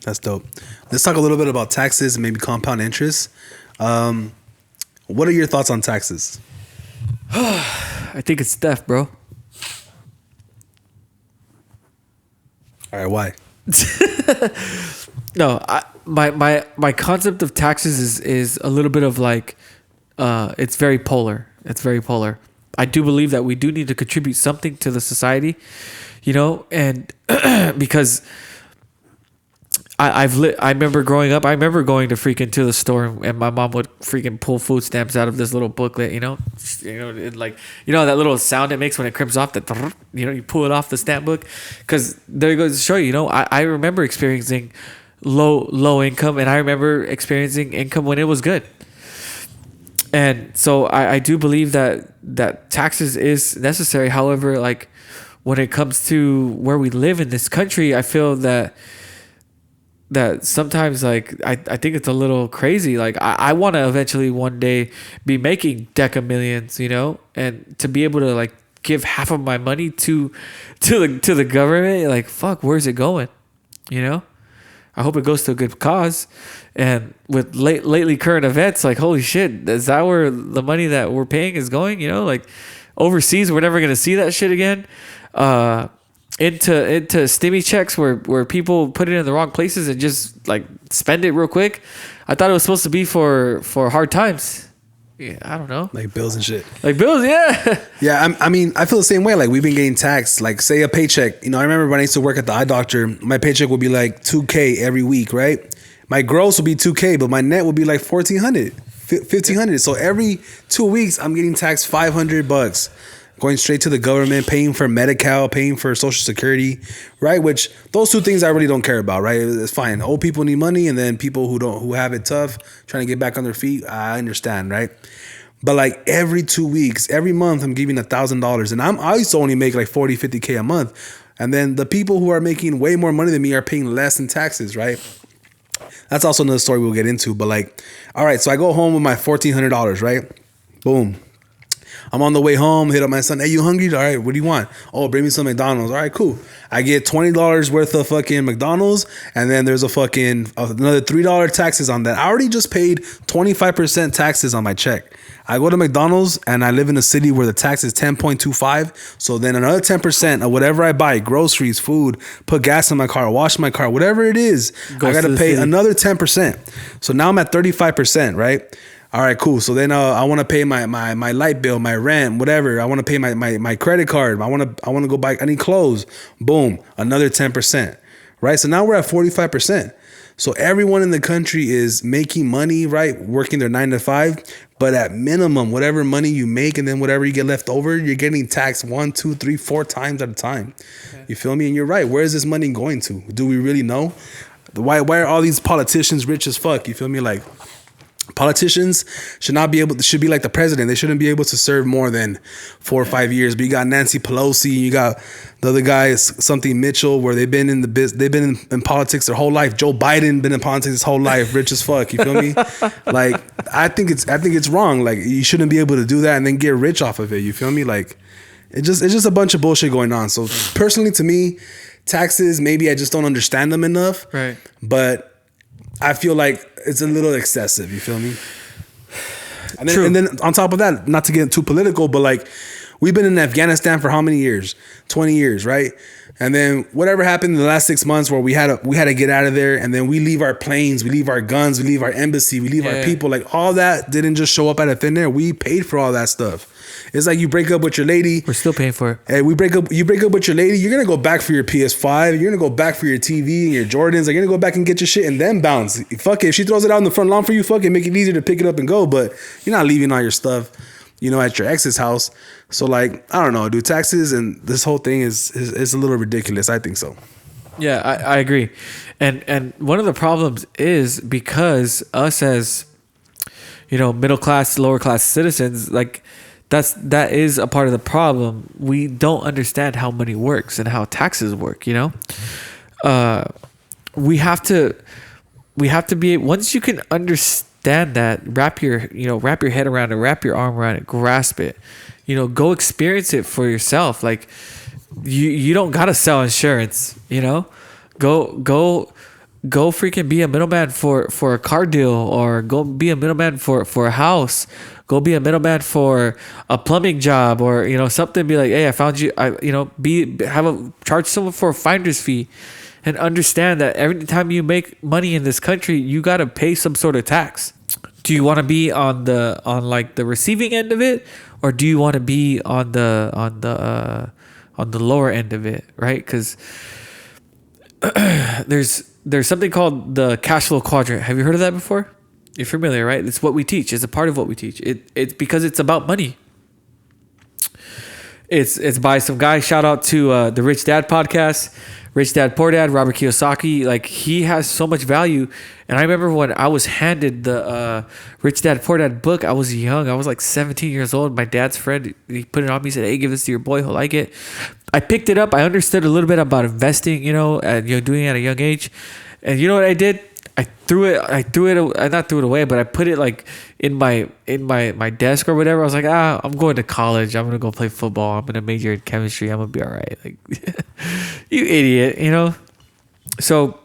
That's dope. Let's talk a little bit about taxes and maybe compound interest. What are your thoughts on taxes? I think it's theft, bro. All right, why? No, my concept of taxes is a little bit of like, it's very polar. It's very polar. I do believe that we do need to contribute something to the society, you know, and because I remember growing up. I remember going to freaking to the store, and my mom would freaking pull food stamps out of this little booklet. You know, it like, you know, that little sound it makes when it crimps off. That, you know, you pull it off the stamp book, because there goes to show you. You know, I remember experiencing low income, and I remember experiencing income when it was good. And so I do believe that taxes is necessary. However, like when it comes to where we live in this country, I feel that sometimes, like, I think it's a little crazy. Like I want to eventually one day be making deca millions, you know, and to be able to like give half of my money to the government. Like, fuck, where's it going? You know, I hope it goes to a good cause. And with lately current events, like, holy shit, is that where the money that we're paying is going? You know, like overseas, we're never gonna see that shit again. Into stimmy checks where people put it in the wrong places and just like spend it real quick. I thought it was supposed to be for hard times. Yeah, I don't know. Like bills and shit. Like bills, yeah. Yeah, I mean, I feel the same way. Like, we've been getting taxed. Like, say a paycheck. You know, I remember when I used to work at the eye doctor, my paycheck would be like $2,000 every week, right? My gross would be $2,000, but my net would be like $1,400, $1,500. So every 2 weeks, I'm getting taxed $500. Going straight to the government, paying for Medi-Cal, paying for Social Security, right? Which those two things I really don't care about, right? It's fine. Old people need money, and then people who have it tough, trying to get back on their feet, I understand, right? But like every 2 weeks, every month, I'm giving $1,000, and I used to only make like 40, 50K a month, and then the people who are making way more money than me are paying less in taxes, right? That's also another story we'll get into. But like, all right, so I go home with my $1,400, right? Boom. I'm on the way home, hit up my son. Hey, you hungry? All right, what do you want? Oh, bring me some McDonald's. All right, cool. I get $20 worth of fucking McDonald's, and then there's another $3 taxes on that. I already just paid 25% taxes on my check. I go to McDonald's, and I live in a city where the tax is 10.25. So then another 10% of whatever I buy, groceries, food, put gas in my car, wash my car, whatever it is, I got to pay another 10%. So now I'm at 35%, right? All right, cool. So then I want to pay my light bill, my rent, whatever. I want to pay my credit card. I want to go buy. I need clothes. Boom, another 10%. Right. So now we're at 45%. So everyone in the country is making money, right? Working their 9 to 5, but at minimum, whatever money you make and then whatever you get left over, you're getting taxed 1, 2, 3, 4 times at a time. Okay. You feel me? And you're right. Where is this money going to? Do we really know? Why are all these politicians rich as fuck? You feel me? Like, politicians should be like the president. They shouldn't be able to serve more than 4 or 5 years. But you got Nancy Pelosi, you got the other guy, something Mitchell, where they've been in politics their whole life. Joe Biden been in politics his whole life, rich as fuck. You feel me? Like, I think it's wrong. Like, you shouldn't be able to do that and then get rich off of it. You feel me? Like, it's just a bunch of bullshit going on. So personally, to me, taxes, maybe I just don't understand them enough. Right. But I feel like it's a little excessive. You feel me? True. And then on top of that, not to get too political, but like, we've been in Afghanistan for how many years? 20 years, right? And then whatever happened in the last 6 months where we had to get out of there, and then we leave our planes, we leave our guns, we leave our embassy, we leave our people. Like, all that didn't just show up out of thin air. We paid for all that stuff. It's like you break up with your lady. We're still paying for it. Hey, you break up with your lady, you're going to go back for your PS5. You're going to go back for your TV and your Jordans. You're going to go back and get your shit and then bounce. Fuck it. If she throws it out in the front lawn for you, fuck it. Make it easier to pick it up and go. But you're not leaving all your stuff, at your ex's house. So, like, I don't know, dude. Taxes and this whole thing is a little ridiculous. I think so. Yeah, I agree. And one of the problems is because us as, middle class, lower class citizens, like that is a part of the problem. We don't understand how money works and how taxes work. We have to be, once you can understand that, wrap your head around it, wrap your arm around it, grasp it, go experience it for yourself. Like you don't gotta sell insurance. Go freaking be a middleman for a car deal, or go be a middleman for a house. Go be a middleman for a plumbing job, or something. Be like, hey, I found you. Charge someone for a finder's fee, and understand that every time you make money in this country, you gotta pay some sort of tax. Do you want to be on the receiving end of it, or do you want to be on the lower end of it, right? Because there's something called the cash flow quadrant. Have you heard of that before? You're familiar, right? It's what we teach. It's a part of what we teach. It's because it's about money. It's by some guy. Shout out to the Rich Dad podcast, Rich Dad Poor Dad, Robert Kiyosaki. Like, he has so much value. And I remember when I was handed the Rich Dad Poor Dad book, I was young. I was like 17 years old. My dad's friend, he put it on me. He said, hey, give this to your boy. He'll like it. I picked it up. I understood a little bit about investing, and doing it at a young age. And you know what I did? I not threw it away, but I put it like in my desk or whatever. I was like, I'm going to college. I'm gonna go play football. I'm gonna major in chemistry. I'm gonna be all right. Like, you idiot, So,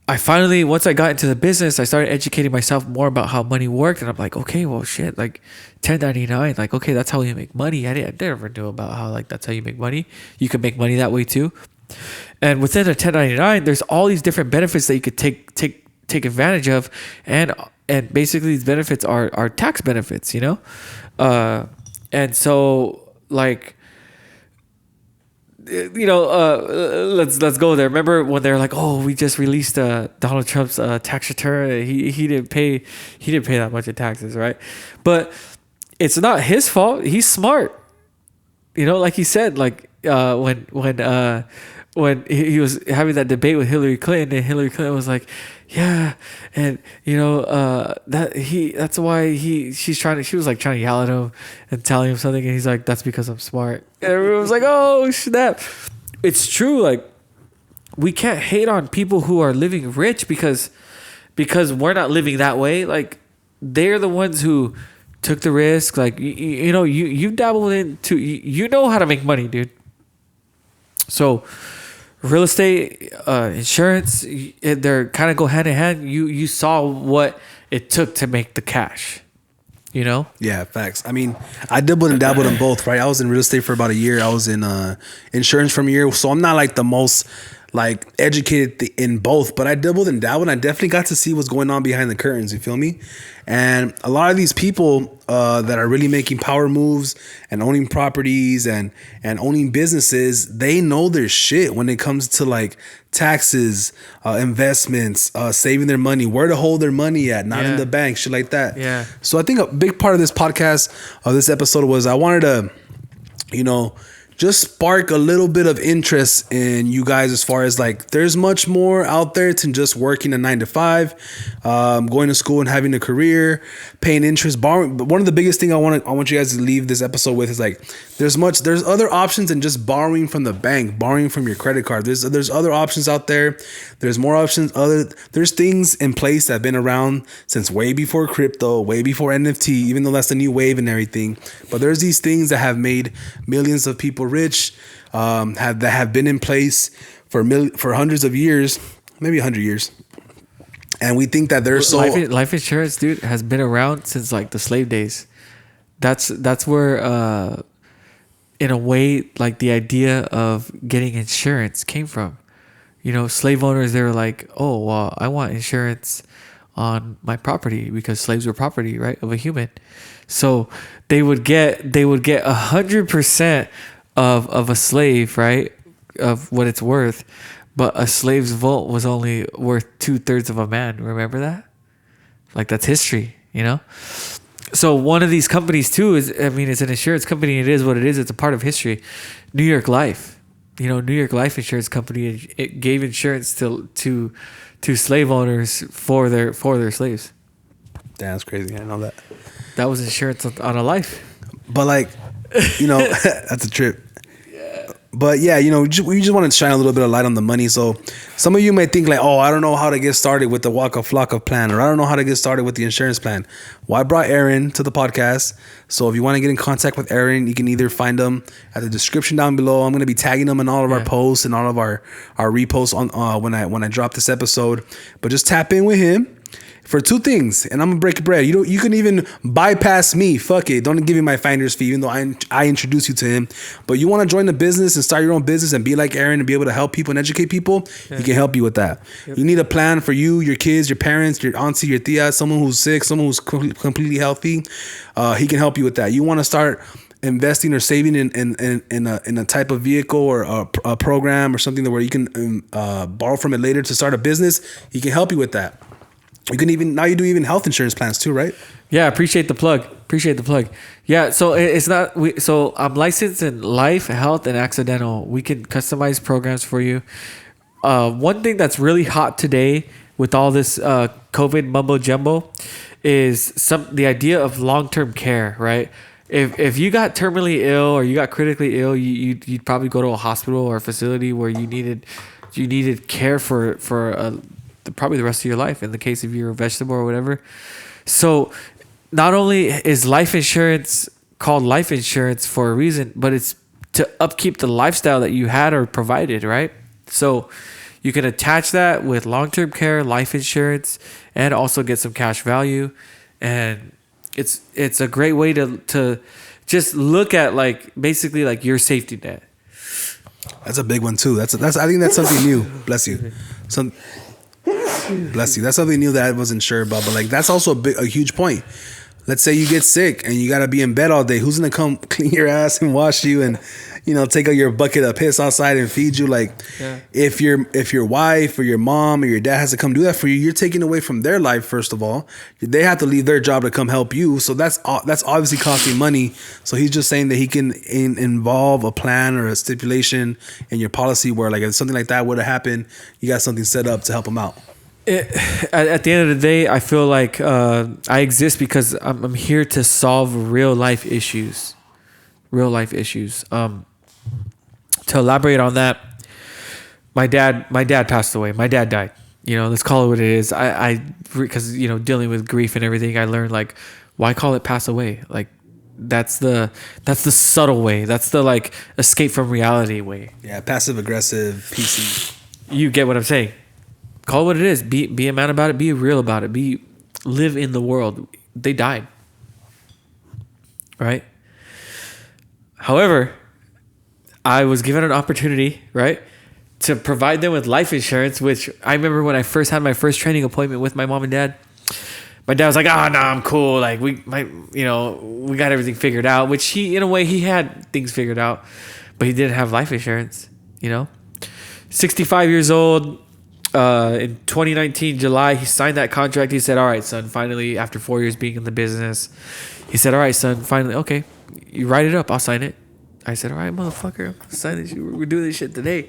I finally, once I got into the business, I started educating myself more about how money worked, and I'm like, okay, well, shit, like 1099, like, okay, that's how you make money. I never knew about how, like, that's how you make money. You can make money that way too. And within a 1099, there's all these different benefits that you could take advantage of, and basically these benefits are tax benefits, and so, like, let's go there. Remember when they're like, oh, we just released Donald Trump's tax return. He didn't pay that much in taxes, right? But it's not his fault. He's smart. Like he said, like when he was having that debate with Hillary Clinton, and Hillary Clinton was like, yeah, and that's why she was like trying to yell at him and telling him something, and he's like, that's because I'm smart. And everyone was like, oh snap. It's true. Like, we can't hate on people who are living rich because we're not living that way. Like, they're the ones who took the risk. Like, you dabbled into, how to make money, dude. So real estate, insurance, they're kind of go hand in hand. You saw what it took to make the cash, Yeah, facts. I mean, I dabbled in both, right? I was in real estate for about a year. I was in insurance for a year. So I'm not like the most like educated in both, but I dabbled and dabbled. I definitely got to see what's going on behind the curtains. You feel me? And a lot of these people that are really making power moves and owning properties and owning businesses, they know their shit when it comes to like taxes, investments, saving their money, where to hold their money at, not in the bank, shit like that. Yeah. So I think a big part of this podcast, of this episode, was I wanted to, just spark a little bit of interest in you guys, as far as like, there's much more out there than just working a 9-to-5, going to school and having a career, paying interest, borrowing. But one of the biggest thing I want you guys to leave this episode with is like, there's other options than just borrowing from the bank, borrowing from your credit card. There's other options out there. There's more options. There's things in place that have been around since way before crypto, way before NFT, even though that's the new wave and everything. But there's these things that have made millions of people rich, that have been in place for hundreds of years, maybe 100 years. And we think that they're so... Life insurance, dude, has been around since like the slave days. That's where, in a way, like the idea of getting insurance came from. Slave owners, they were like, oh, well, I want insurance on my property, because slaves were property, right, of a human. So they would get 100% of a slave, right, of what it's worth, but a slave's vote was only worth 2/3 of a man. Remember that? Like, that's history, So one of these companies too it's an insurance company. It is what it is. It's a part of history. New York Life, New York Life Insurance Company, it gave insurance to to slave owners for their slaves. Damn, that's crazy. I know that. That was insurance on a life. But like, that's a trip. But yeah, we just want to shine a little bit of light on the money. So some of you may think like, oh, I don't know how to get started with the Waka Flocka plan, or I don't know how to get started with the insurance plan. Well, I brought Aaron to the podcast. So if you want to get in contact with Aaron, you can either find him at the description down below. I'm going to be tagging him in all of our posts and all of our reposts on when I drop this episode. But just tap in with him for two things, and I'm gonna break bread. You can even bypass me. Fuck it. Don't give me my finder's fee, even though I introduce you to him. But you want to join the business and start your own business and be like Aaron and be able to help people and educate people. He can help you with that. Yep. You need a plan for you, your kids, your parents, your auntie, your tia, someone who's sick, someone who's completely healthy. He can help you with that. You want to start investing or saving in a type of vehicle or a program or something where you can borrow from it later to start a business. He can help you with that. You can you do even health insurance plans too, right? Yeah, appreciate the plug. Yeah, so it's not so I'm licensed in life, health, and accidental. We can customize programs for you. One thing that's really hot today with all this COVID mumbo jumbo is the idea of long-term care, right? If you got terminally ill or you got critically ill, you'd probably go to a hospital or a facility where you needed care for probably the rest of your life in the case of you're a vegetable or whatever. So not only is life insurance called life insurance for a reason, but it's to upkeep the lifestyle that you had or provided, right? So you can attach that with long-term care, life insurance, and also get some cash value. And it's a great way to just look at basically your safety net. That's a big one too. I think that's something new. Bless you. Bless you. That's something new that I wasn't sure about, but that's also a huge point. Let's say you get sick and you gotta be in bed all day. Who's gonna come clean your ass and wash you and take out your bucket of piss outside and feed you? If your wife or your mom or your dad has to come do that for you, you're taking away from their life. First of all, they have to leave their job to come help you. So that's obviously costing money. So he's just saying that he can involve a plan or a stipulation in your policy where if something like that would have happened, you got something set up to help him out. At the end of the day, I feel like I exist because I'm here to solve real life issues. To elaborate on that, my dad passed away. My dad died. Let's call it what it is. Because dealing with grief and everything, I learned why call it pass away? That's the subtle way. That's the escape from reality way. Yeah, passive aggressive, PC. You get what I'm saying? Call it what it is. Be a man about it. Be real about it. Live in the world. They died. Right? However, I was given an opportunity, right, to provide them with life insurance, which I remember when I first had my first training appointment with my mom and dad. My dad was like, "Oh, no, I'm cool. We got everything figured out." Which in a way, he had things figured out, but he didn't have life insurance. 65 years old. In 2019, July, he signed that contract. He said, "All right, son, finally, after 4 years being in the business," he said, "All right, son, finally, okay, you write it up. I'll sign it." I said, "All right, motherfucker, sign this. We're doing this shit today.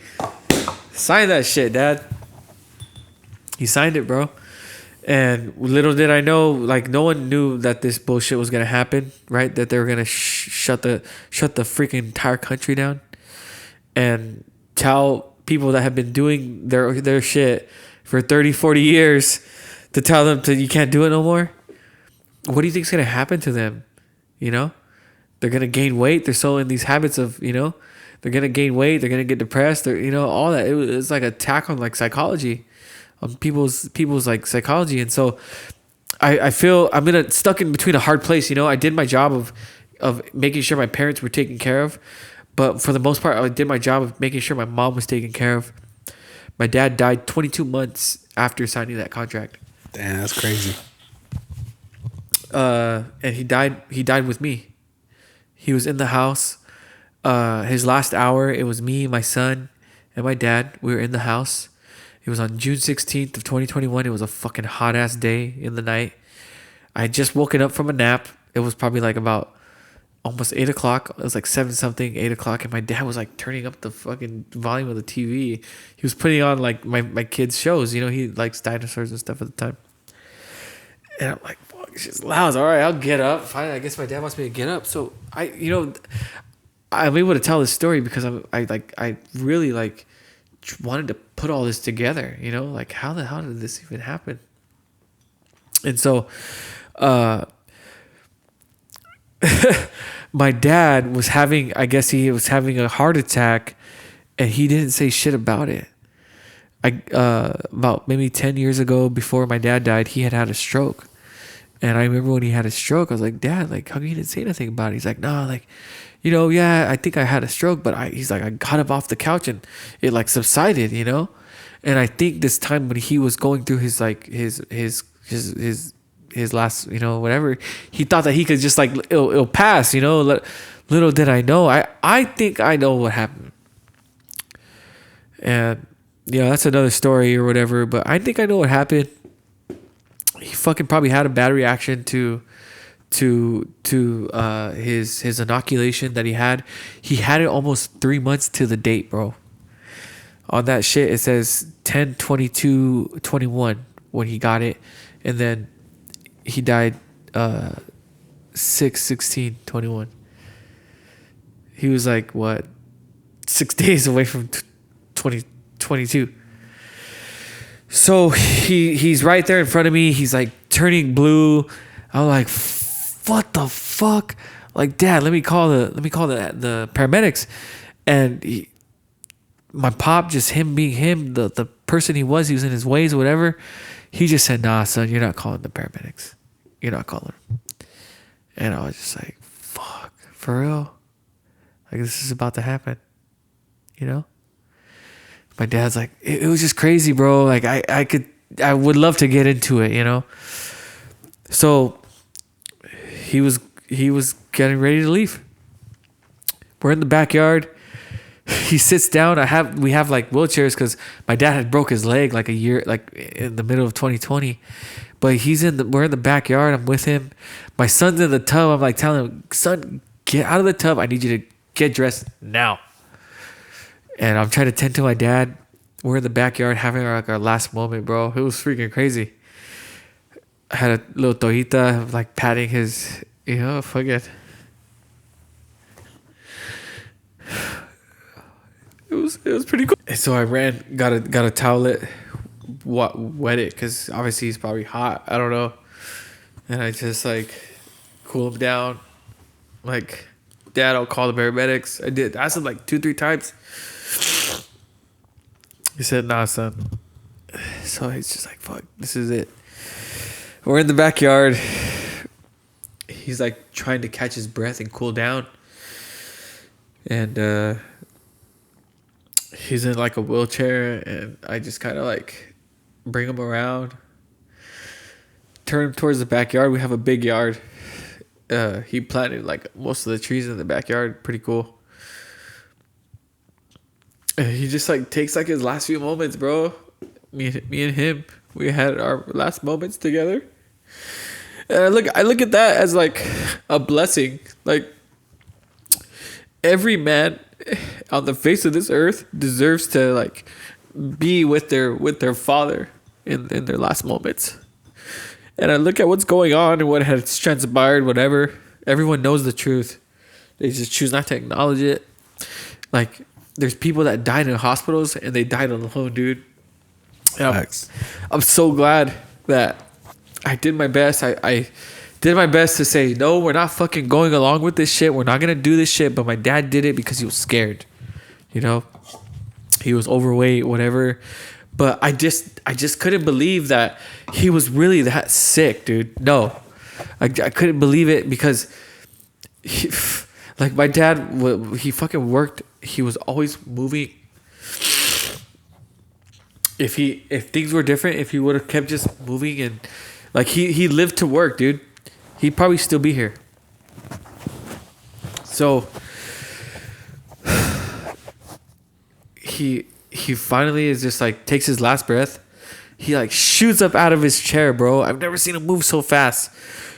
Sign that shit, Dad." He signed it, bro. And little did I know, no one knew that this bullshit was gonna happen, right? That they were gonna shut the freaking entire country down and tell people that have been doing their shit for 30, 40 years to tell them you can't do it no more. What do you think is going to happen to them? They're going to gain weight. They're so in these habits of, they're going to gain weight. They're going to get depressed. They're, all that. It's like an attack on psychology, on people's psychology. And so I feel I'm stuck in between a hard place. I did my job of making sure my parents were taken care of. But for the most part, I did my job of making sure my mom was taken care of. My dad died 22 months after signing that contract. Damn, that's crazy. And he died with me. He was in the house. His last hour, it was me, my son, and my dad. We were in the house. It was on June 16th of 2021. It was a fucking hot-ass day in the night. I had just woken up from a nap. It was probably about almost 8 o'clock. It was like 7 something, 8 o'clock, and my dad was like turning up the fucking volume of the TV. He was putting on like my kids' shows. You know, he likes dinosaurs and stuff at the time. And I'm like, fuck, it's just loud. All right, I'll get up. Fine, I guess my dad wants me to get up. So I'm able to tell this story because I really like wanted to put all this together. You know, like how the hell did this even happen? And so, my dad was having, I guess he was having a heart attack, and he didn't say shit about it. About maybe 10 years ago, before my dad died, he had a stroke. And I remember when he had a stroke, I was like, Dad, like, how come you didn't say anything about it? He's like, no, like, yeah, I think I had a stroke, but he's like, I got up off the couch and it like subsided, you know? And I think this time when he was going through his last, whatever, he thought that he could just like, it'll pass, you know? Little did I know. I think I know what happened. And yeah, that's another story or whatever, but I think I know what happened. He fucking probably had a bad reaction to his inoculation that he had. He had it almost 3 months to the date, bro. On that shit, it says 10/22/21 when he got it, and then he died 6/16/21. He was like, what, 6 days away from 2022. So he's right there in front of me. He's like turning blue. I'm like, what the fuck? Like, Dad, let me call the paramedics. And my pop, just him being him, the person he was in his ways or whatever, he just said, nah, son, you're not calling the paramedics. You're not calling them. And I was just like, fuck, for real? Like, this is about to happen, you know? My dad's like, it was just crazy, bro. Like, I would love to get into it, you know? So he was getting ready to leave. We're in the backyard. He sits down. We have like wheelchairs because my dad had broke his leg like a year, like in the middle of 2020. But we're in the backyard. I'm with him. My son's in the tub. I'm like telling him, son, get out of the tub. I need you to get dressed now. And I'm trying to tend to my dad. We're in the backyard having our last moment, bro. It was freaking crazy. I had a little tojita, like patting his, fuck it. It was pretty cool. And so I ran, got a towelette, wet it, because obviously he's probably hot. I don't know. And I just like cool him down. Like, Dad, I'll call the paramedics. I did. I asked him like 2-3 times. He said, nah, son. So he's just like, fuck, this is it. We're in the backyard. He's like trying to catch his breath and cool down. And he's in like a wheelchair, and I just kind of like bring him around. Turn him towards the backyard. We have a big yard. He planted like most of the trees in the backyard. Pretty cool. And he just like takes like his last few moments, bro. Me and him, we had our last moments together. And I look at that as like a blessing. Like, every man on the face of this earth deserves to like be with their father in their last moments. And I look at what's going on and what has transpired, whatever. Everyone knows the truth. They just choose not to acknowledge it. Like, there's people that died in hospitals and they died alone, dude. I'm so glad that I did my best. I did my best to say, no, we're not fucking going along with this shit. We're not going to do this shit. But my dad did it because he was scared. You know? He was overweight, whatever. But I just couldn't believe that he was really that sick, dude. No. I couldn't believe it because like, my dad, he fucking worked. He was always moving. If things were different, if he would have kept just moving and like he lived to work, dude, he'd probably still be here. So he finally is just like takes his last breath. He like shoots up out of his chair, bro. I've never seen him move so fast.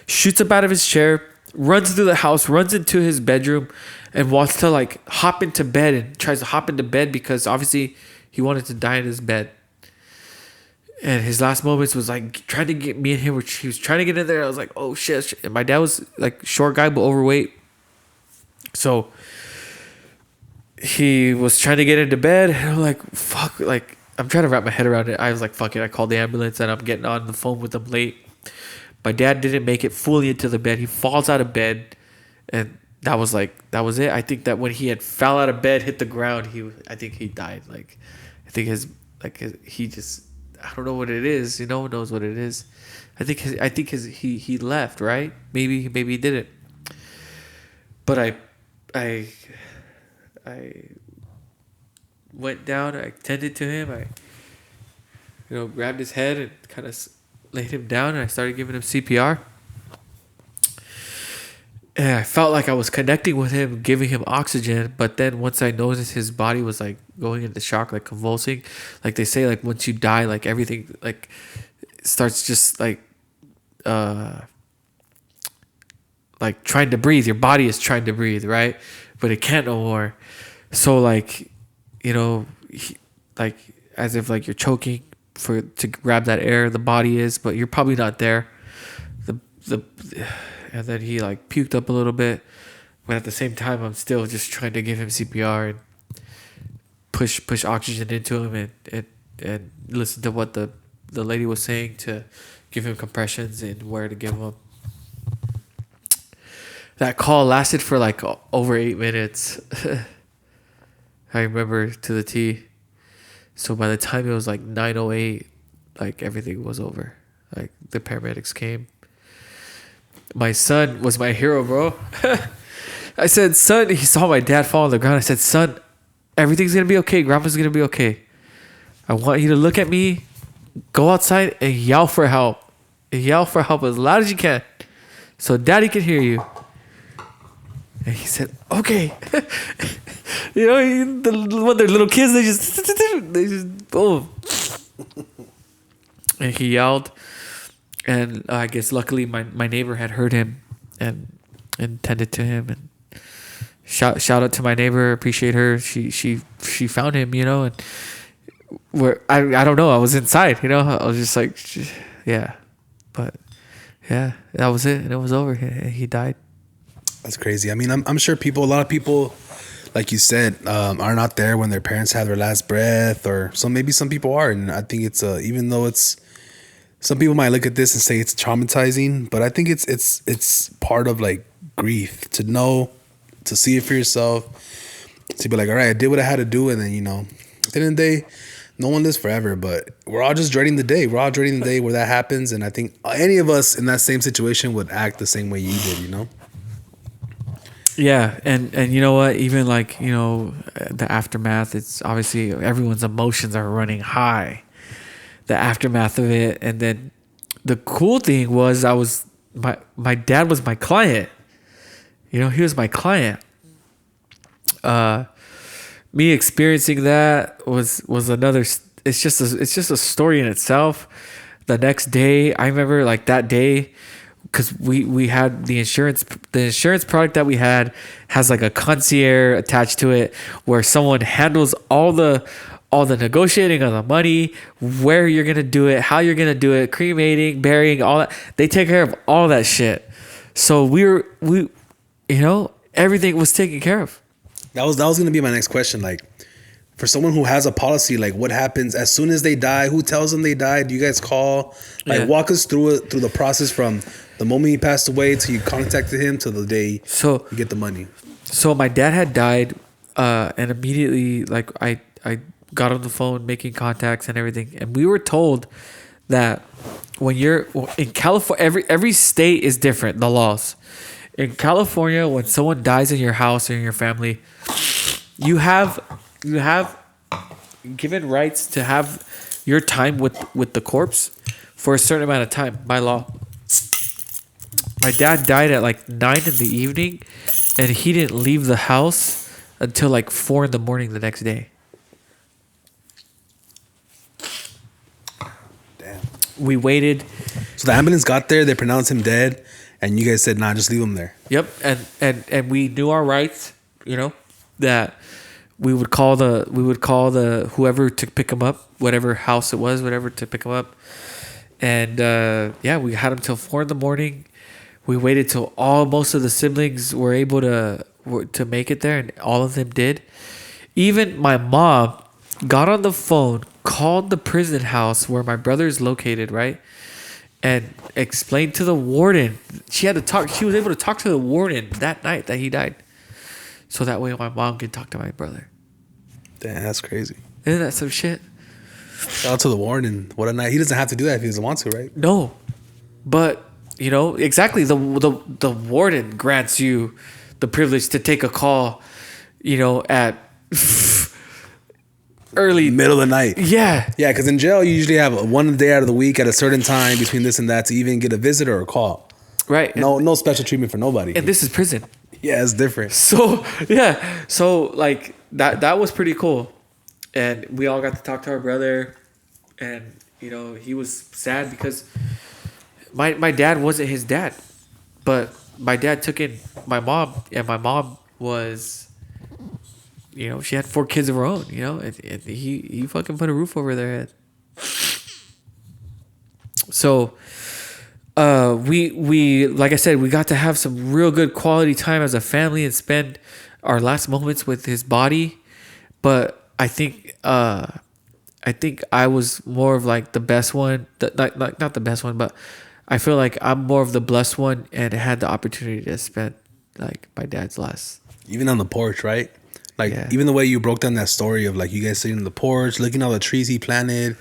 Shoots up out of his chair, runs through the house, runs into his bedroom, and wants to like hop into bed and tries to hop into bed because obviously he wanted to die in his bed. And his last moments was like trying to get me and him. He was trying to get in there. I was like, oh shit. And my dad was like short guy but overweight, so he was trying to get into bed. And I'm like, fuck. Like I'm trying to wrap my head around it. I was like, fuck it. I called the ambulance and I'm getting on the phone with them late. My dad didn't make it fully into the bed. He falls out of bed, and that was it. I think that when he had fell out of bed, hit the ground, I think he died. Like, I think he just, I don't know what it is. No one knows what it is. I think he left, right? Maybe he didn't. But I went down. I tended to him. I grabbed his head and kind of laid him down, and I started giving him CPR. And I felt like I was connecting with him, giving him oxygen. But then once I noticed his body was like going into shock, like convulsing, like they say, like once you die, like everything like starts just like trying to breathe. Your body is trying to breathe, right? But it can't no more. So like, like as if like you're choking to grab that air, the body is, but you're probably not there. And then he like puked up a little bit, but at the same time I'm still just trying to give him CPR and push oxygen into him and listen to what the lady was saying to give him compressions and where to give him. That call lasted for like over 8 minutes. I remember to the T. So by the time it was like 9:08, like everything was over. Like the paramedics came. My son was my hero, bro. I said, son, he saw my dad fall on the ground. I said, son, everything's going to be okay. Grandpa's going to be okay. I want you to look at me, go outside and yell for help. Yell for help as loud as you can so daddy can hear you. And he said, okay. When they're little kids, they just boom. And he yelled. And I guess luckily my neighbor had heard him and tended to him. And shout out to my neighbor. Appreciate her. She found him, and where I don't know. I was inside, I was just like, yeah. But yeah, that was it. And it was over. He died. That's crazy. I mean, I'm sure a lot of people, like you said, are not there when their parents have their last breath, or maybe some people are. And I think it's even though some people might look at this and say it's traumatizing, but I think it's part of like grief to see it for yourself, to be like, all right, I did what I had to do, and then at the end of the day, no one lives forever, but we're all just dreading the day. We're all dreading the day where that happens, and I think any of us in that same situation would act the same way you did, Yeah, and you know what? Even like the aftermath. It's obviously everyone's emotions are running high. The aftermath of it, and then the cool thing was my dad was my client. He was my client. Me experiencing that was another. It's just a story in itself. The next day, I remember like that day, because we had the insurance product that we had has like a concierge attached to it, where someone handles all the negotiating of the money, where you're gonna do it, how you're gonna do it, cremating, burying, all that. They take care of all that shit. So we everything was taken care of. That was gonna be my next question. Like, for someone who has a policy, like what happens as soon as they die? Who tells them they died? Do you guys call? Like, walk us through the process from the moment he passed away till you contacted him to the day you get the money. So my dad had died, and immediately like I got on the phone making contacts and everything, and we were told that when you're in California, every state is different, the laws. In California, when someone dies in your house or in your family, you have given rights to have your time with the corpse for a certain amount of time by law. My dad died at like 9 in the evening, and he didn't leave the house until like 4 in the morning the next day. Damn. We waited. So the ambulance got there, they pronounced him dead, And you guys said, nah, just leave them there. Yep. And we knew our rights, that we would call the whoever to pick them up, whatever house it was, whatever to pick them up. And we had them till 4 a.m. We waited till most of the siblings were able to make it there, and all of them did. Even my mom got on the phone, called the prison house where my brother is located, right? And explained to the warden. She was able to talk to the warden that night that he died. So that way my mom could talk to my brother. Damn, that's crazy. Isn't that some shit? Shout out to the warden. What a night. He doesn't have to do that if he doesn't want to, right? No. But, exactly. The warden grants you the privilege to take a call, at early middle of the night. Yeah. Yeah, because in jail you usually have one day out of the week at a certain time between this and that to even get a visit or a call. Right. No special treatment for nobody. And this is prison. Yeah, it's different. So yeah. So like that was pretty cool. And we all got to talk to our brother, and he was sad because my dad wasn't his dad. But my dad took in my mom, and my mom was, she had 4 kids of her own, and he fucking put a roof over their head. So, we like I said, we got to have some real good quality time as a family and spend our last moments with his body. But I think I was more of like the best one, not the best one, but I feel like I'm more of the blessed one and had the opportunity to spend like my dad's last. Even on the porch, right? Like, Yeah. Even the way you broke down that story of like you guys sitting on the porch, looking at all the trees he planted,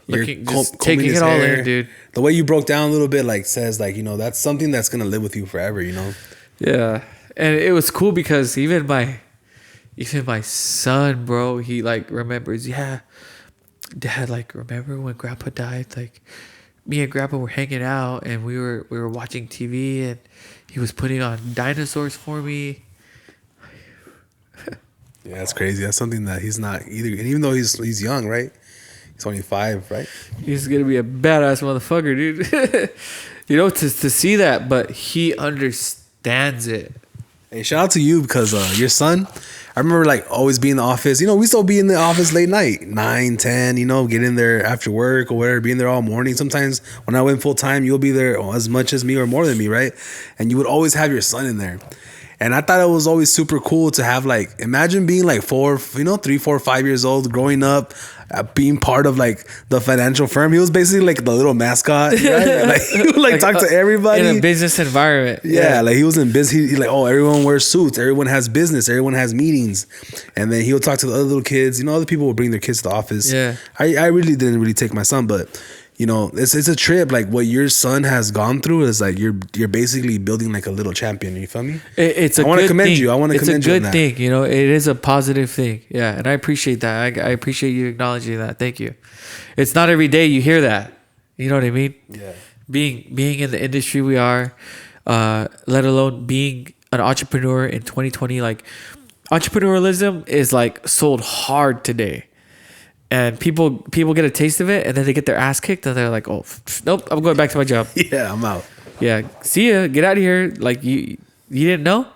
Just taking it all in, dude. The way you broke down a little bit, like, says like, that's something that's gonna live with you forever, Yeah, and it was cool because even my son, bro, he like remembers. Yeah, Dad, like, remember when Grandpa died? Like, me and Grandpa were hanging out and we were watching TV and he was putting on dinosaurs for me. Yeah, that's crazy. That's something that he's not either. And even though he's young, right? He's only 5, right? He's gonna be a badass motherfucker, dude. To see that, but he understands it. Hey, shout out to you because your son, I remember like always being in the office. We still be in the office late night, 9, 10, get in there after work or whatever, being there all morning. Sometimes when I went full time, you'll be there as much as me or more than me, right? And you would always have your son in there. And I thought it was always super cool to have, like, imagine being like 3, 4, 5 years old, growing up, being part of like the financial firm. He was basically like the little mascot, right? Like, he would like talk to everybody in a business environment. Yeah, like he was in business. He like, oh, everyone wears suits, everyone has business, everyone has meetings, and then he would talk to the other little kids. Other people would bring their kids to the office. Yeah, I really didn't really take my son, but it's a trip. Like what your son has gone through is like you're basically building like a little champion. You feel me? I want to commend you. I want to commend you. It's a good thing. It is a positive thing. Yeah, and I appreciate that. I appreciate you acknowledging that. Thank you. It's not every day you hear that. You know what I mean? Yeah. Being in the industry we are, let alone being an entrepreneur in 2020, like entrepreneurialism is like sold hard today. And people get a taste of it, and then they get their ass kicked, and they're like, "Oh, nope, I'm going back to my job." Yeah, I'm out. Yeah, see ya. Get out of here. Like you didn't know,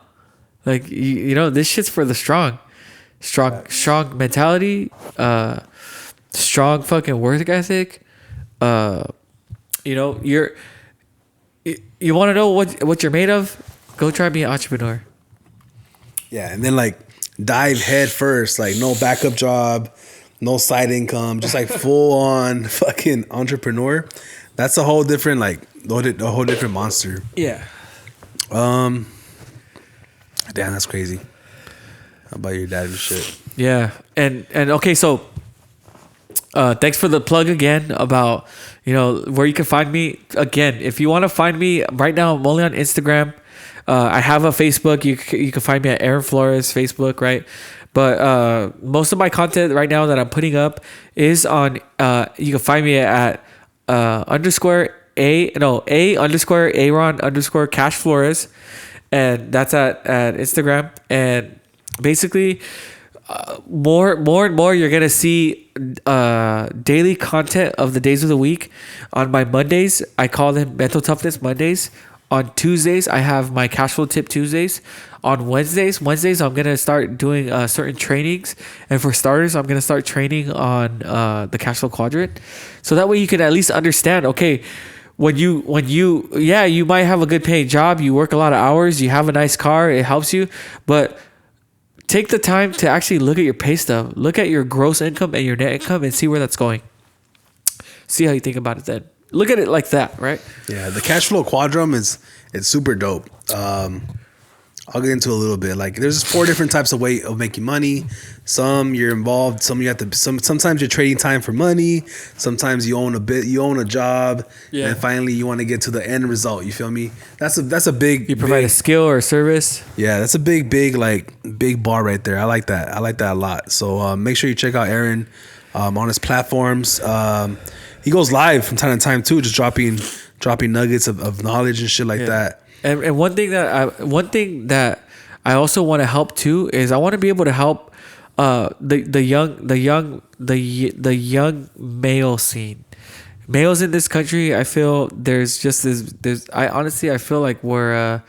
like this shit's for the strong mentality, strong fucking work ethic. You want to know what you're made of? Go try being an entrepreneur. Yeah, and then like dive head first, like no backup job. No side income, just like full on fucking entrepreneur. That's a whole different a whole different monster. Yeah. Damn, that's crazy. How about your dad and shit? Yeah, and okay, so thanks for the plug again about where you can find me. Again, if you want to find me right now, I'm only on Instagram. I have a Facebook. You can find me at Aaron Flores Facebook, right? But most of my content right now that I'm putting up is on. You can find me at _Aaron_Cash Flores, and that's at Instagram. And basically, more and more, you're gonna see daily content of the days of the week on my Mondays. I call them Mental Toughness Mondays on Tuesdays, I have my cash flow tip Tuesdays. On Wednesdays, I'm gonna start doing certain trainings, and for starters, I'm gonna start training on the cash flow quadrant, so that way you can at least understand. Okay, when you yeah, you might have a good paying job, you work a lot of hours, you have a nice car, it helps you, but take the time to actually look at your pay stub, look at your gross income and your net income, and see where that's going. See how you think about it then. Look at it like that, right? Yeah, the cash flow quadrant it's super dope. I'll get into a little bit. Like, there's 4 different types of way of making money. Some you're involved. Some you have to. Sometimes you're trading time for money. Sometimes you own a job. Yeah. And finally, you want to get to the end result. You feel me? That's a big. You provide a skill or a service. Yeah, that's a big bar right there. I like that. I like that a lot. So make sure you check out Aaron on his platforms. He goes live from time to time too, just dropping nuggets of knowledge and shit like that. And one thing that I also want to help too is I want to be able to help the young male scene. Males in this country, I feel I feel like we're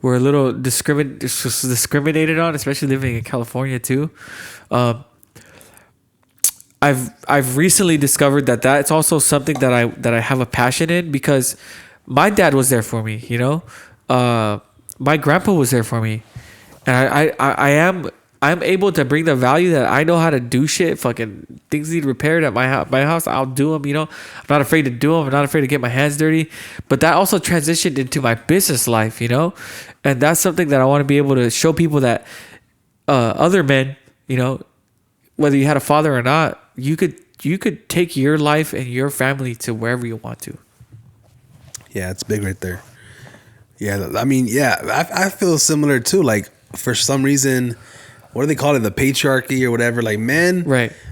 a little discriminated on, especially living in California too. I've recently discovered that it's also something that I have a passion in, because my dad was there for me, you know. My grandpa was there for me, and I'm able to bring the value that I know how to do shit. Fucking things need repaired at my house, I'll do them. You know, I'm not afraid to do them. I'm not afraid to get my hands dirty. But that also transitioned into my business life, you know, and that's something that I want to be able to show people, that other men, you know, whether you had a father or not, you could take your life and your family to wherever you want to. Yeah, it's big right there. Yeah, I mean, yeah, I feel similar too. Like, for some reason, what do they call it? The patriarchy or whatever. Like, men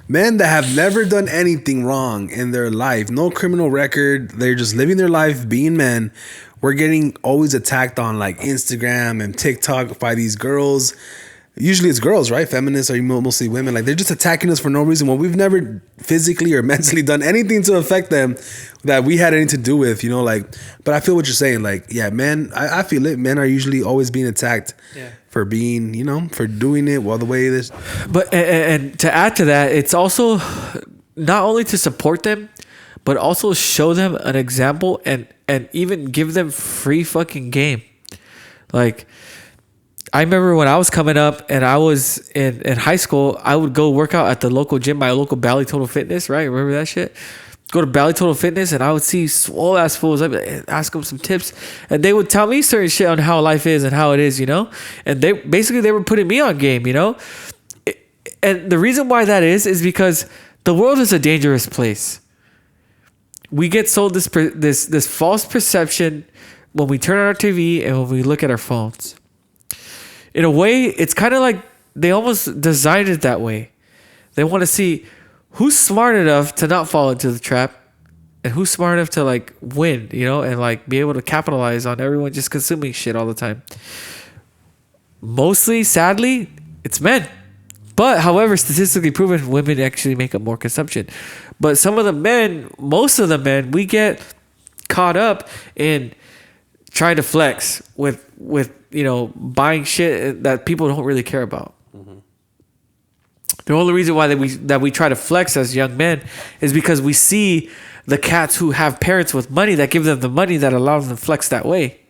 that have never done anything wrong in their life, no criminal record, they're just living their life being men. We're getting always attacked on like Instagram and TikTok by these girls. Usually it's girls, right? Feminists are mostly women. Like, they're just attacking us for no reason. Well, we've never physically or mentally done anything to affect them that we had anything to do with, you know, like, but I feel what you're saying. Like, yeah, men, I feel it. Men are usually always being attacked for being, you know, for doing it the way it is. But, and to add to that, it's also not only to support them, but also show them an example and even give them free fucking game. Like, I remember when I was coming up and I was in high school, I would go work out at the local gym, my local Bally Total Fitness, right? Remember that shit? Go to Bally Total Fitness and I would see swole ass fools. I'd ask them some tips and they would tell me certain shit on how life is and how it is, you know? And they were putting me on game, you know? And the reason why that is because the world is a dangerous place. We get sold this false perception when we turn on our TV and when we look at our phones. In a way, it's kind of like they almost designed it that way. They want to see who's smart enough to not fall into the trap and who's smart enough to like win, you know, and like be able to capitalize on everyone just consuming shit all the time. Mostly, sadly, it's men. But however, statistically proven, women actually make up more consumption. But most of the men, we get caught up in trying to flex with you know, buying shit that people don't really care about. Mm-hmm. The only reason why that we try to flex as young men is because we see the cats who have parents with money that give them the money that allows them to flex that way.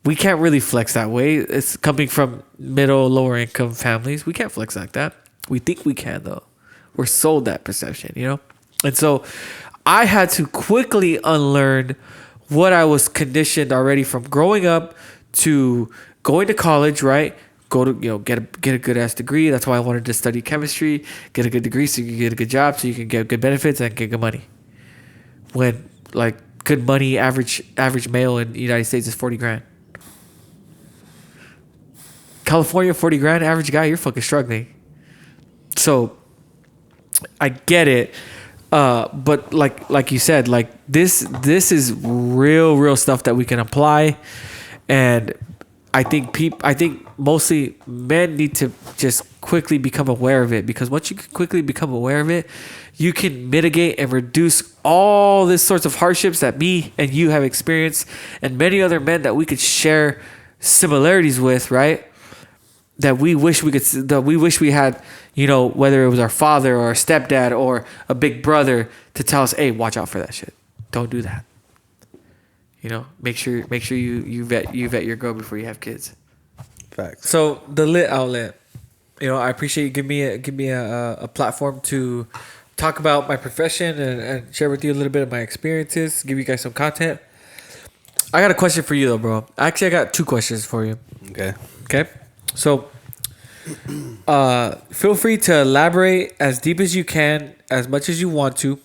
We can't really flex that way. It's coming from middle, lower income families. We can't flex like that. We think we can, though. We're sold that perception, you know? And so I had to quickly unlearn what I was conditioned already from growing up to going to college, right? Go to, you know, get a good ass degree. That's why I wanted to study chemistry, get a good degree so you can get a good job, so you can get good benefits and get good money. When like good money, average male in the United States is $40,000. California, $40,000, average guy, you're fucking struggling. So I get it. But like you said, like this is real stuff that we can apply. And I think mostly men need to just quickly become aware of it, because once you quickly become aware of it, you can mitigate and reduce all this sorts of hardships that me and you have experienced, and many other men that we could share similarities with, right? That we wish we had, whether it was our father or our stepdad or a big brother to tell us, hey, watch out for that shit. Don't do that. Make sure you vet your girl before you have kids. Facts. So the lit outlet, I appreciate you give me a platform to talk about my profession and share with you a little bit of my experiences, give you guys some content. I got a question for you though, bro. Actually, I got 2 questions for you. Okay. So, feel free to elaborate as deep as you can, as much as you want to.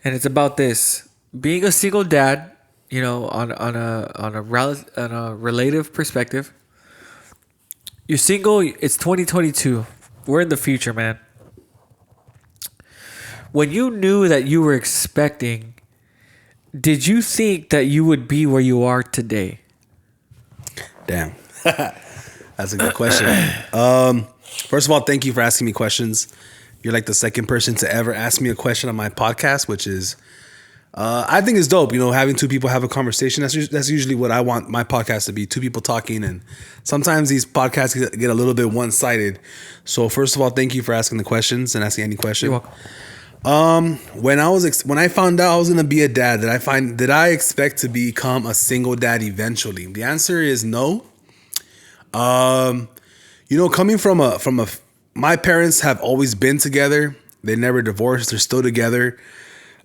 And it's about this: being a single dad, on a relative perspective. You're single. It's 2022. We're in the future, man. When you knew that you were expecting, did you think that you would be where you are today? Damn. That's a good question. First of all, thank you for asking me questions. You're like the second person to ever ask me a question on my podcast, which is, I think it's dope. Having 2 people have a conversation. That's usually what I want my podcast to be: 2 people talking. And sometimes these podcasts get a little bit one-sided. So first of all, thank you for asking the questions and asking any question. You're welcome. When I found out I was gonna be a dad, did I expect to become a single dad eventually? The answer is no. Coming from my parents have always been together. They never divorced. They're still together.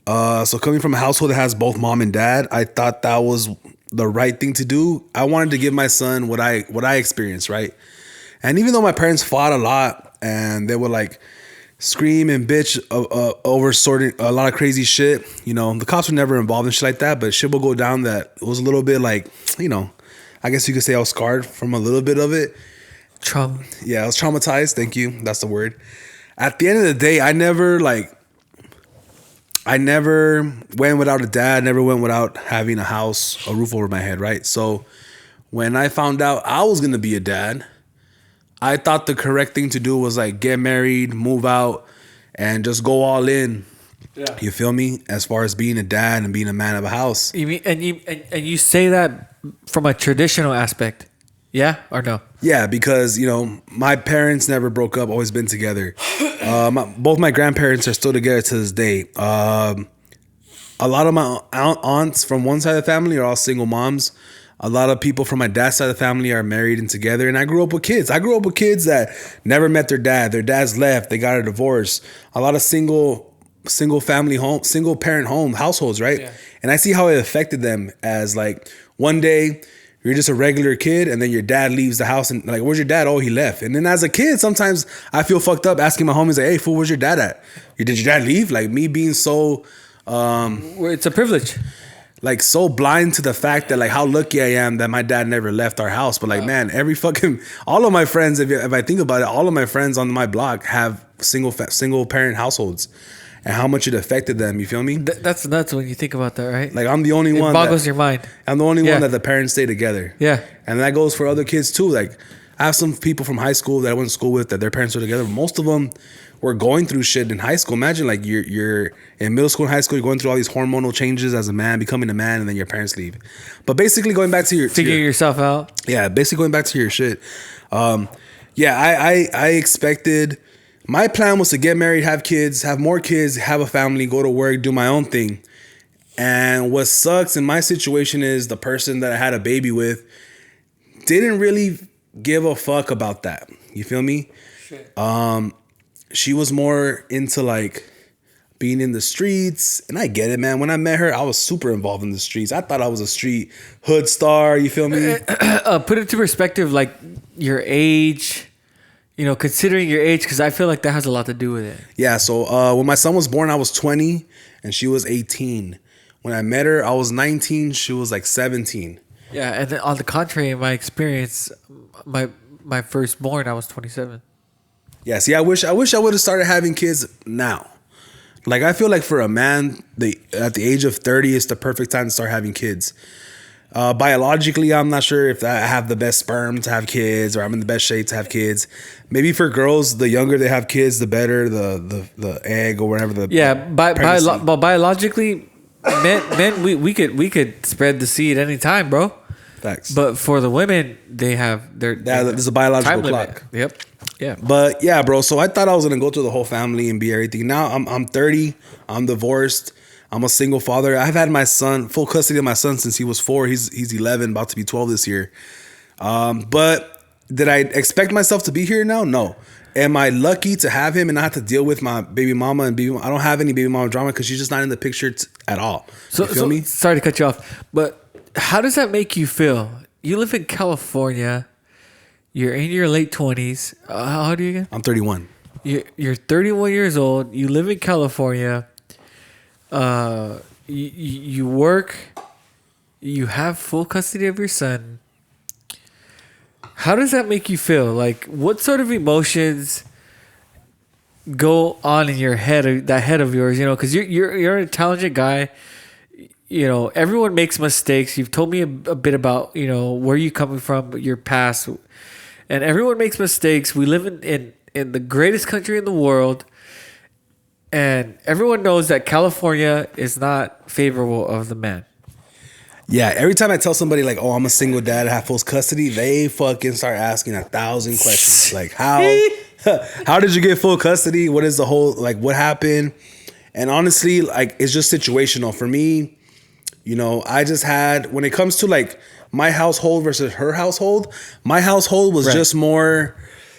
So coming from a household that has both mom and dad, I thought that was the right thing to do. I wanted to give my son what I experienced, right? And even though my parents fought a lot and they would like scream and bitch over sorting a lot of crazy shit, the cops were never involved in shit like that, but shit will go down that it was a little bit like, I guess you could say I was scarred from a little bit of it. Trauma. Yeah, I was traumatized. Thank you. That's the word. At the end of the day, I never went without a dad, never went without having a house, a roof over my head, right? So when I found out I was going to be a dad, I thought the correct thing to do was like get married, move out, and just go all in. Yeah. You feel me? As far as being a dad and being a man of a house. You mean, and you say that from a traditional aspect, yeah or no? Yeah, because my parents never broke up, always been together. Both my grandparents are still together to this day. A lot of my aunts from one side of the family are all single moms. A lot of people from my dad's side of the family are married and together. And I grew up with kids. That never met their dad. Their dads left. They got a divorce. A lot of single family home, single parent home households, right? Yeah. And I see how it affected them as like one day you're just a regular kid and then your dad leaves the house and like, where's your dad? Oh, he left. And then as a kid, sometimes I feel fucked up asking my homies like, hey, fool, where's your dad at? Did your dad leave? Like me being so... it's a privilege. Like so blind to the fact that like how lucky I am that my dad never left our house. But like, man, all of my friends, if I think about it, all of my friends on my block have single parent households. And how much it affected them, you feel me? That's nuts when you think about that, right? Like I'm the only one. It boggles your mind. I'm the only one that the parents stay together. Yeah. And that goes for other kids too. Like I have some people from high school that I went to school with that their parents were together. Most of them were going through shit in high school. Imagine like you're in middle school and high school, you're going through all these hormonal changes as a man, becoming a man, and then your parents leave. But basically going back to your... Figuring yourself out. Yeah, basically going back to your shit. I expected... My plan was to get married, have kids, have more kids, have a family, go to work, do my own thing. And what sucks in my situation is the person that I had a baby with didn't really give a fuck about that. You feel me? Shit. She was more into like being in the streets. And I get it, man. When I met her, I was super involved in the streets. I thought I was a street hood star. You feel me? Put it to perspective, like your age... considering your age, because I feel like that has a lot to do with it. Yeah, so when my son was born, I was 20 and she was 18. When I met her, I was 19. She was like 17. Yeah, and then on the contrary, in my experience, my firstborn, I was 27. Yeah, see, I wish I would have started having kids now. Like, I feel like for a man, at the age of 30, it's the perfect time to start having kids. Biologically, I'm not sure if I have the best sperm to have kids or I'm in the best shape to have kids. Maybe for girls, the younger they have kids, the better the egg or whatever. But biologically, men we could spread the seed anytime, bro. Facts. But for the women, they have there's a biological clock. Yep. Yeah. But yeah, bro. So I thought I was gonna go through the whole family and be everything. Now I'm 30. I'm divorced. I'm a single father. I've had my son, full custody of my son since he was 4. He's 11, about to be 12 this year. But did I expect myself to be here now? No. Am I lucky to have him and not have to deal with my baby mama and I don't have any baby mama drama because she's just not in the picture at all. You feel me? Sorry to cut you off, but how does that make you feel? You live in California. You're in your late 20s. How old are you again? I'm 31. You're 31 years old. You live in California. You work. You have full custody of your son. How does that make you feel? Like, what sort of emotions go on in your head, that head of yours? You know, because you're a talented guy. You know, everyone makes mistakes. You've told me a bit about, you know, where you coming from, your past, and everyone makes mistakes. We live in the greatest country in the world, and everyone knows that California is not favorable of the man. Yeah, every time I tell somebody like, "Oh, I'm a single dad, I have full custody," they fucking start asking 1,000 questions. Like, how did you get full custody? What is the whole, like, what happened? And honestly, like, it's just situational for me. You know, I just had, when it comes to like my household versus her household, my household was just more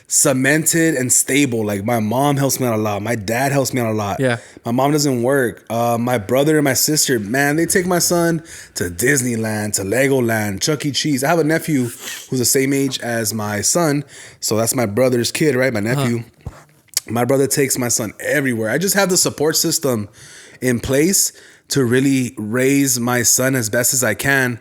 cemented and stable. Like, my mom helps me out a lot. My dad helps me out a lot. Yeah. My mom doesn't work. My brother and my sister, man, they take my son to Disneyland, to Legoland, Chuck E. Cheese. I have a nephew who's the same age as my son. So that's my brother's kid, right? My nephew. My brother takes my son everywhere. I just have the support system in place to really raise my son as best as I can.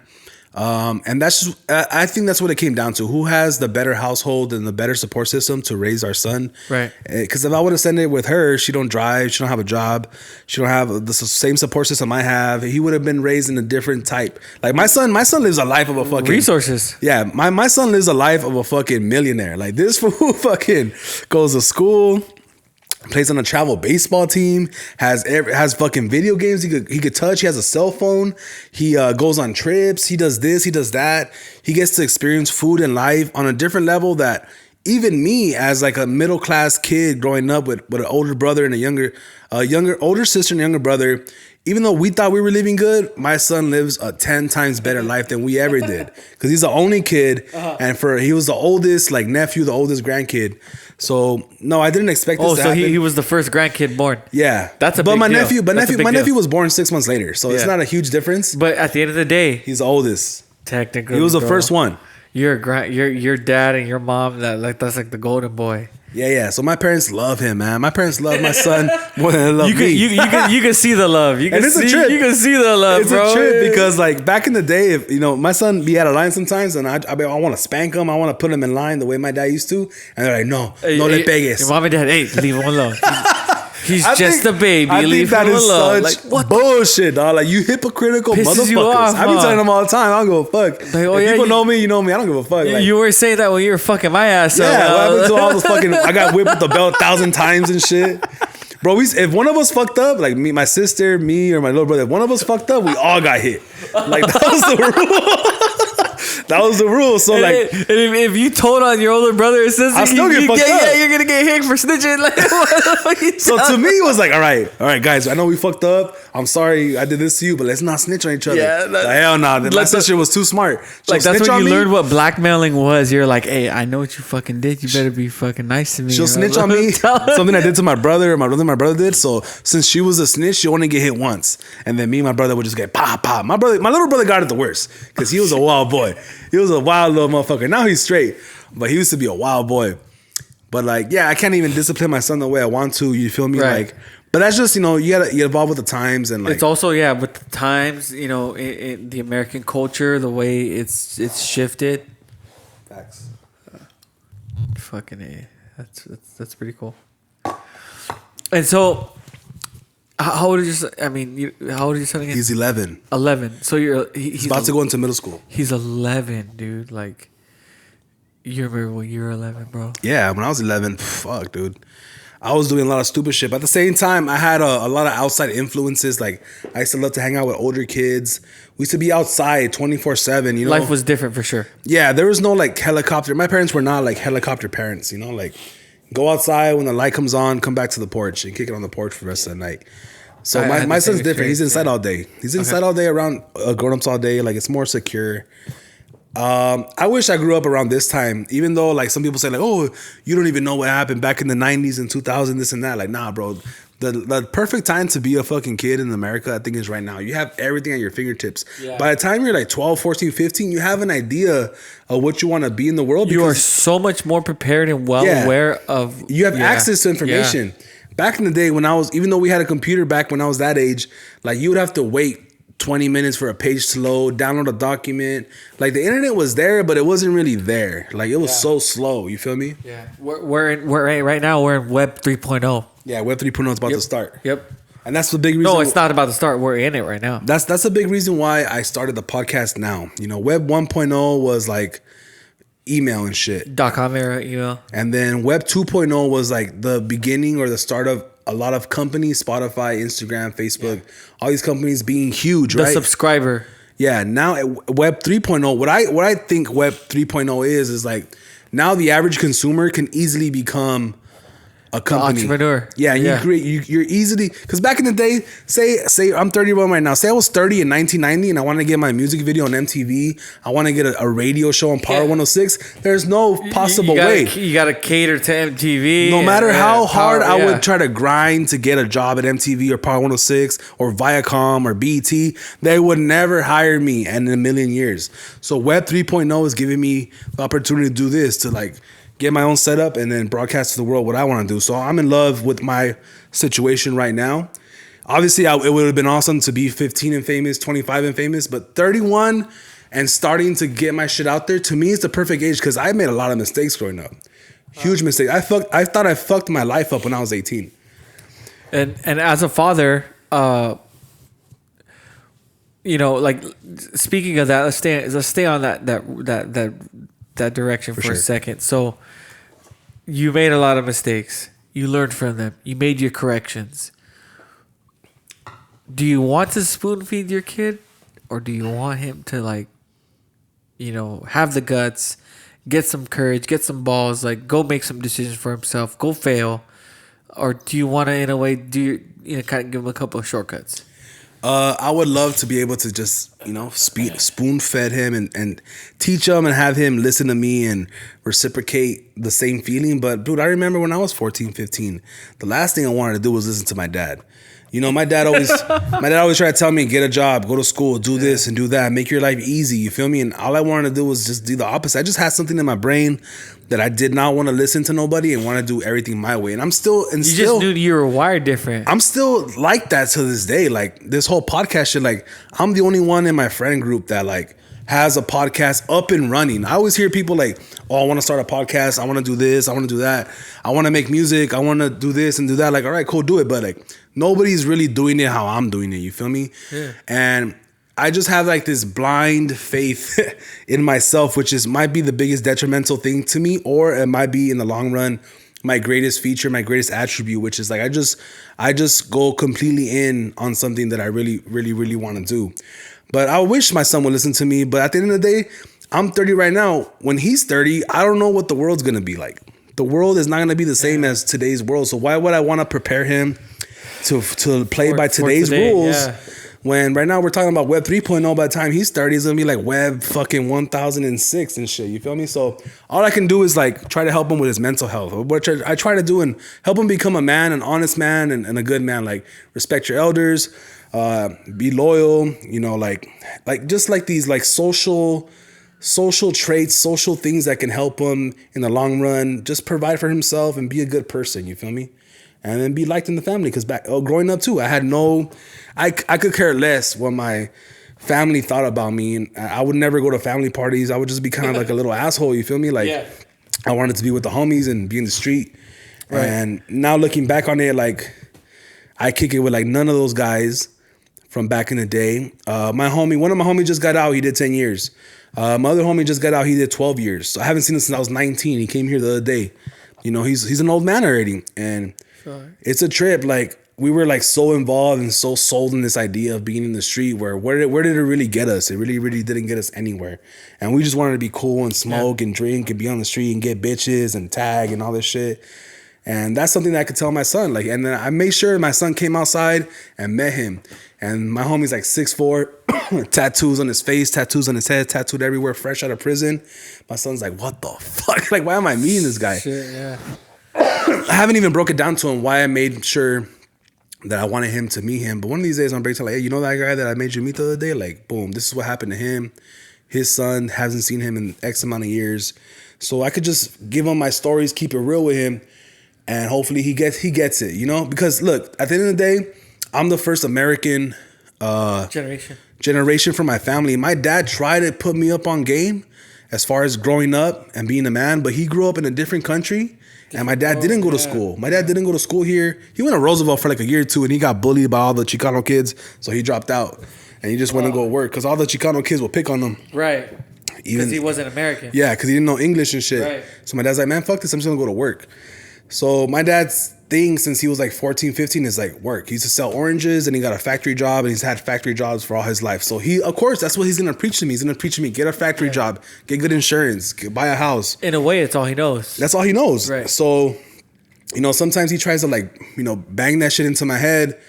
And that's just, I think that's what it came down to. Who has the better household and the better support system to raise our son? Right. Because if I would have sent it with her, she don't drive, she don't have a job, she don't have the same support system I have. He would have been raised in a different type. Like, my son lives a life of a fucking resources. Yeah, my son lives a life of a fucking millionaire. Like, this fool fucking goes to school, plays on a travel baseball team, has fucking video games he could touch. He has a cell phone. He goes on trips. He does this. He does that. He gets to experience food and life on a different level that even me, as like a middle class kid growing up with an older brother and older sister and younger brother, even though we thought we were living good, my son lives a 10 times better life than we ever did. Because he's the only kid, and he was the oldest, like, nephew, the oldest grandkid. So no, I didn't expect this to happen. He was the first grandkid born. Yeah, that's a but big my deal. nephew, my nephew was born 6 months later, so it's not a huge difference. But at the end of the day, he's the oldest. Technically, he was the first one. Your dad and your mom, that's like the golden boy. Yeah. So my parents love him, man. My parents love my son more than they love me. You can see the love. You can it's a trip. You can see the love, it's bro. It's a trip because, like, back in the day, if you know, my son be out of line sometimes, and I want to spank him. I want to put him in line the way my dad used to, and they're like, no le pegues. Your mom and dad, hey, leave him alone. He's just a baby. I leave think that him is alone. such like, what bullshit, dog. Like, you hypocritical motherfuckers. You off, I be telling them all the time. I don't give a fuck. Like, if people know me, you know me. I don't give a fuck. Like, you were saying that when you were fucking my ass. Yeah, what happened to all those fucking? I got whipped with the belt 1,000 times and shit. Bro, if one of us fucked up, like me, my sister, me, or my little brother, if one of us fucked up, we all got hit. Like, that was the rule. That was the rule. So, like, if you told on your older brother or sister, I still get fucked up. Yeah, you're gonna get hit for snitching. Like, so to me, it was like, all right, guys, I know we fucked up. I'm sorry I did this to you, but let's not snitch on each other. Yeah, like, hell no. My sister was too smart. Like, that's when you learned what blackmailing was. You're like, hey, I know what you fucking did. You better be fucking nice to me. She'll snitch on me. Something I did to my brother, or my brother did. So since she was a snitch, she only get hit once, and then me and my brother would just get pop. My little brother got it the worst because he was a wild boy. He was a wild little motherfucker. Now he's straight, but he used to be a wild boy. But, like, yeah, I can't even discipline my son the way I want to. You feel me? Right. Like, but that's just, you know, you evolve with the times, and, like, it's also with the times, you know, in the American culture, the way it's shifted. Facts. Fucking A. That's pretty cool. And so, How old is your son? I mean, how old is your son again? He's 11. 11. So He's about to go into middle school. He's 11, dude. Like, you remember when you were 11, bro? Yeah, when I was 11, fuck, dude. I was doing a lot of stupid shit. But at the same time, I had a lot of outside influences. Like, I used to love to hang out with older kids. We used to be outside 24/7, you know? Life was different for sure. Yeah, there was no, like, helicopter. My parents were not, like, helicopter parents, you know? Like, go outside when the light comes on, come back to the porch and kick it on the porch for the rest of the night. So my son's different. He's inside all day. He's inside all day around grown-ups all day. Like, it's more secure. I wish I grew up around this time, even though like some people say like, oh, you don't even know what happened back in the 90s and 2000, this and that. Like, nah, bro, the perfect time to be a fucking kid in America, I think, is right now. You have everything at your fingertips. Yeah. By the time you're like 12, 14, 15, you have an idea of what you want to be in the world. You are so much more prepared and well aware of. You have access to information. Yeah. Back in the day when even though we had a computer back when I was that age, like you would have to wait 20 minutes for a page to load, download a document. Like the internet was there, but it wasn't really there. Like it was so slow. You feel me? Yeah. Right now we're in Web 3.0. Yeah, Web 3.0 is about to start. Yep. And that's the big reason. No, it's not about to start. We're in it right now. That's a big reason why I started the podcast now. You know, Web 1.0 was like email and shit. .com era email. And then Web 2.0 was like the beginning or the start of a lot of companies, Spotify, Instagram, Facebook, all these companies being huge, right? The subscriber. Yeah. Now at Web 3.0, what I think Web 3.0 is like now the average consumer can easily become a company. Entrepreneur. Yeah, you're easily, because back in the day, say I'm 31 right now. Say I was 30 in 1990 and I want to get my music video on MTV. I want to get a radio show on Power 106. There's no possible way. You got to cater to MTV. No matter how hard I would try to grind to get a job at MTV or Power 106 or Viacom or BET, they would never hire me in a million years. So Web 3.0 is giving me the opportunity to do this, to like get my own setup and then broadcast to the world what I want to do. So I'm in love with my situation right now. Obviously, it would have been awesome to be 15 and famous, 25 and famous, but 31 and starting to get my shit out there, to me, is the perfect age because I made a lot of mistakes growing up. Huge mistakes. I thought I fucked my life up when I was 18. And as a father, you know, like speaking of that, let's stay on that direction for a second. So you made a lot of mistakes. You learned from them. You made your corrections. Do you want to spoon feed your kid, or do you want him to, like, you know, have the guts, get some courage, get some balls, like go make some decisions for himself, go fail? Or do you want to, in a way, kind of give him a couple of shortcuts? I would love to be able to just, you know, spoon fed him and teach him and have him listen to me and reciprocate the same feeling. But dude, I remember when I was 14, 15, the last thing I wanted to do was listen to my dad. You know, my dad always tried to tell me, get a job, go to school, do this and do that, make your life easy. You feel me? And all I wanted to do was just do the opposite. I just had something in my brain that I did not want to listen to nobody and want to do everything my way. And I'm still, you just knew you were wired different. I'm still like that to this day. Like this whole podcast shit, like I'm the only one in my friend group that like has a podcast up and running. I always hear people like, oh, I want to start a podcast. I want to do this. I want to do that. I want to make music. I want to do this and do that. Like, all right, cool, do it. But like nobody's really doing it how I'm doing it. You feel me? Yeah. And I just have like this blind faith in myself, which might be the biggest detrimental thing to me, or it might be in the long run my greatest feature, my greatest attribute, which is like I just go completely in on something that I really, really, really want to do. But I wish my son would listen to me. But at the end of the day, I'm 30 right now. When he's 30, I don't know what the world's gonna be like. The world is not gonna be the same as today's world. So why would I want to prepare him to play by today's rules? Yeah. When right now we're talking about Web 3.0, by the time he's 30, it's going to be like Web fucking 1006 and shit. You feel me? So all I can do is like try to help him with his mental health. What I try to do and help him become a man, an honest man and a good man. Like respect your elders, be loyal, you know, like just like these like social traits, social things that can help him in the long run, just provide for himself and be a good person. You feel me? And then be liked in the family. Because growing up too, I could care less what my family thought about me. And I would never go to family parties. I would just be kind of like a little asshole. You feel me? Like I wanted to be with the homies and be in the street. Right. And now looking back on it, like I kick it with like none of those guys from back in the day. One of my homies just got out. He did 10 years. My other homie just got out. He did 12 years. So I haven't seen him since I was 19. He came here the other day. You know, he's an old man already. And it's a trip. Like, we were like so involved and so sold in this idea of being in the street where did it really get us? It really, really didn't get us anywhere. And we just wanted to be cool and smoke and drink and be on the street and get bitches and tag and all this shit. And that's something that I could tell my son. Like, and then I made sure my son came outside and met him. And my homie's like 6'4", tattoos on his face, tattoos on his head, tattooed everywhere, fresh out of prison. My son's like, what the fuck? Like, why am I meeting this guy? Shit, yeah. I haven't even broke it down to him why I made sure that I wanted him to meet him. But one of these days I'm breaking like, hey, you know that guy that I made you meet the other day? Like, boom, this is what happened to him. His son hasn't seen him in X amount of years. So I could just give him my stories, keep it real with him, and hopefully he gets it, you know? Because look, at the end of the day, I'm the first American generation from my family. My dad tried to put me up on game as far as growing up and being a man, but he grew up in a different country. And my dad didn't go to school. My dad didn't go to school here. He went to Roosevelt for like a year or two, and he got bullied by all the Chicano kids, so he dropped out. And he just went to go work because all the Chicano kids will pick on him. Right. Because he wasn't American. Yeah, because he didn't know English and shit. Right. So my dad's like, man, fuck this. I'm just going to go to work. So my dad's thing since he was like 14, 15 is like work. He used to sell oranges, and he got a factory job, and he's had factory jobs for all his life. So he, of course, that's what he's going to preach to me. He's going to preach to me, get a factory job, get good insurance, buy a house. In a way, it's all he knows. That's all he knows. Right. So, you know, sometimes he tries to like, you know, bang that shit into my head,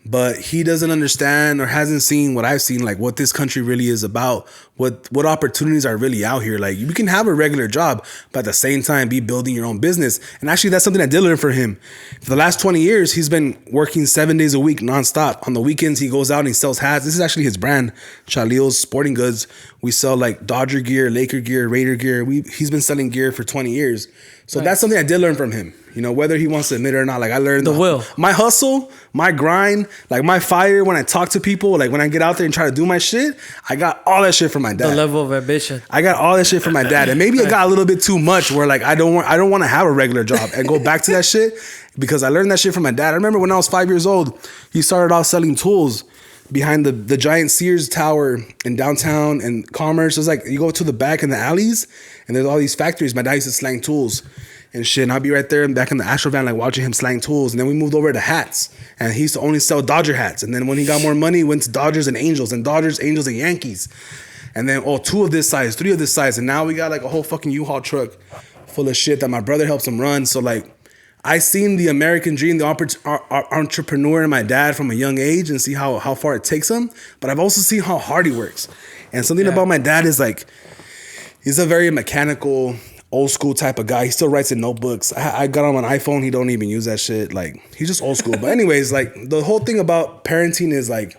but he doesn't understand or hasn't seen what I've seen, like what this country really is about, what opportunities are really out here. Like, you can have a regular job, but at the same time be building your own business. And actually, that's something I did learn for him. For the last 20 years, he's been working 7 days a week nonstop. On the weekends, he goes out and he sells hats. This is actually his brand, Chalil's Sporting Goods. We sell like Dodger gear, Laker gear, Raider gear. He's been selling gear for 20 years. So that's something I did learn from him. You know, whether he wants to admit it or not, like I learned the will. My hustle, my grind, like my fire when I talk to people, like when I get out there and try to do my shit, I got all that shit from my dad. The level of ambition. I got all that shit from my dad. And maybe I got a little bit too much where like I don't want to have a regular job and go back to that shit because I learned that shit from my dad. I remember when I was 5 years old, he started off selling tools behind the giant Sears Tower in downtown and Commerce. It was like you go to the back in the alleys and there's all these factories. My dad used to slang tools and shit. And I'd be right there back in the Astro van, like watching him slang tools. And then we moved over to hats, and he used to only sell Dodger hats. And then when he got more money, he went to Dodgers and Angels, and Dodgers, Angels, and Yankees. And then 2 of this size, 3 of this size, and now we got like a whole fucking U-Haul truck full of shit that my brother helps him run. So like, I seen the American dream, the entrepreneur in my dad from a young age, and see how far it takes him. But I've also seen how hard he works. And something about my dad is like, he's a very mechanical, old school type of guy. He still writes in notebooks. I got him on an iPhone. He don't even use that shit. Like, he's just old school. But anyways, like the whole thing about parenting is like,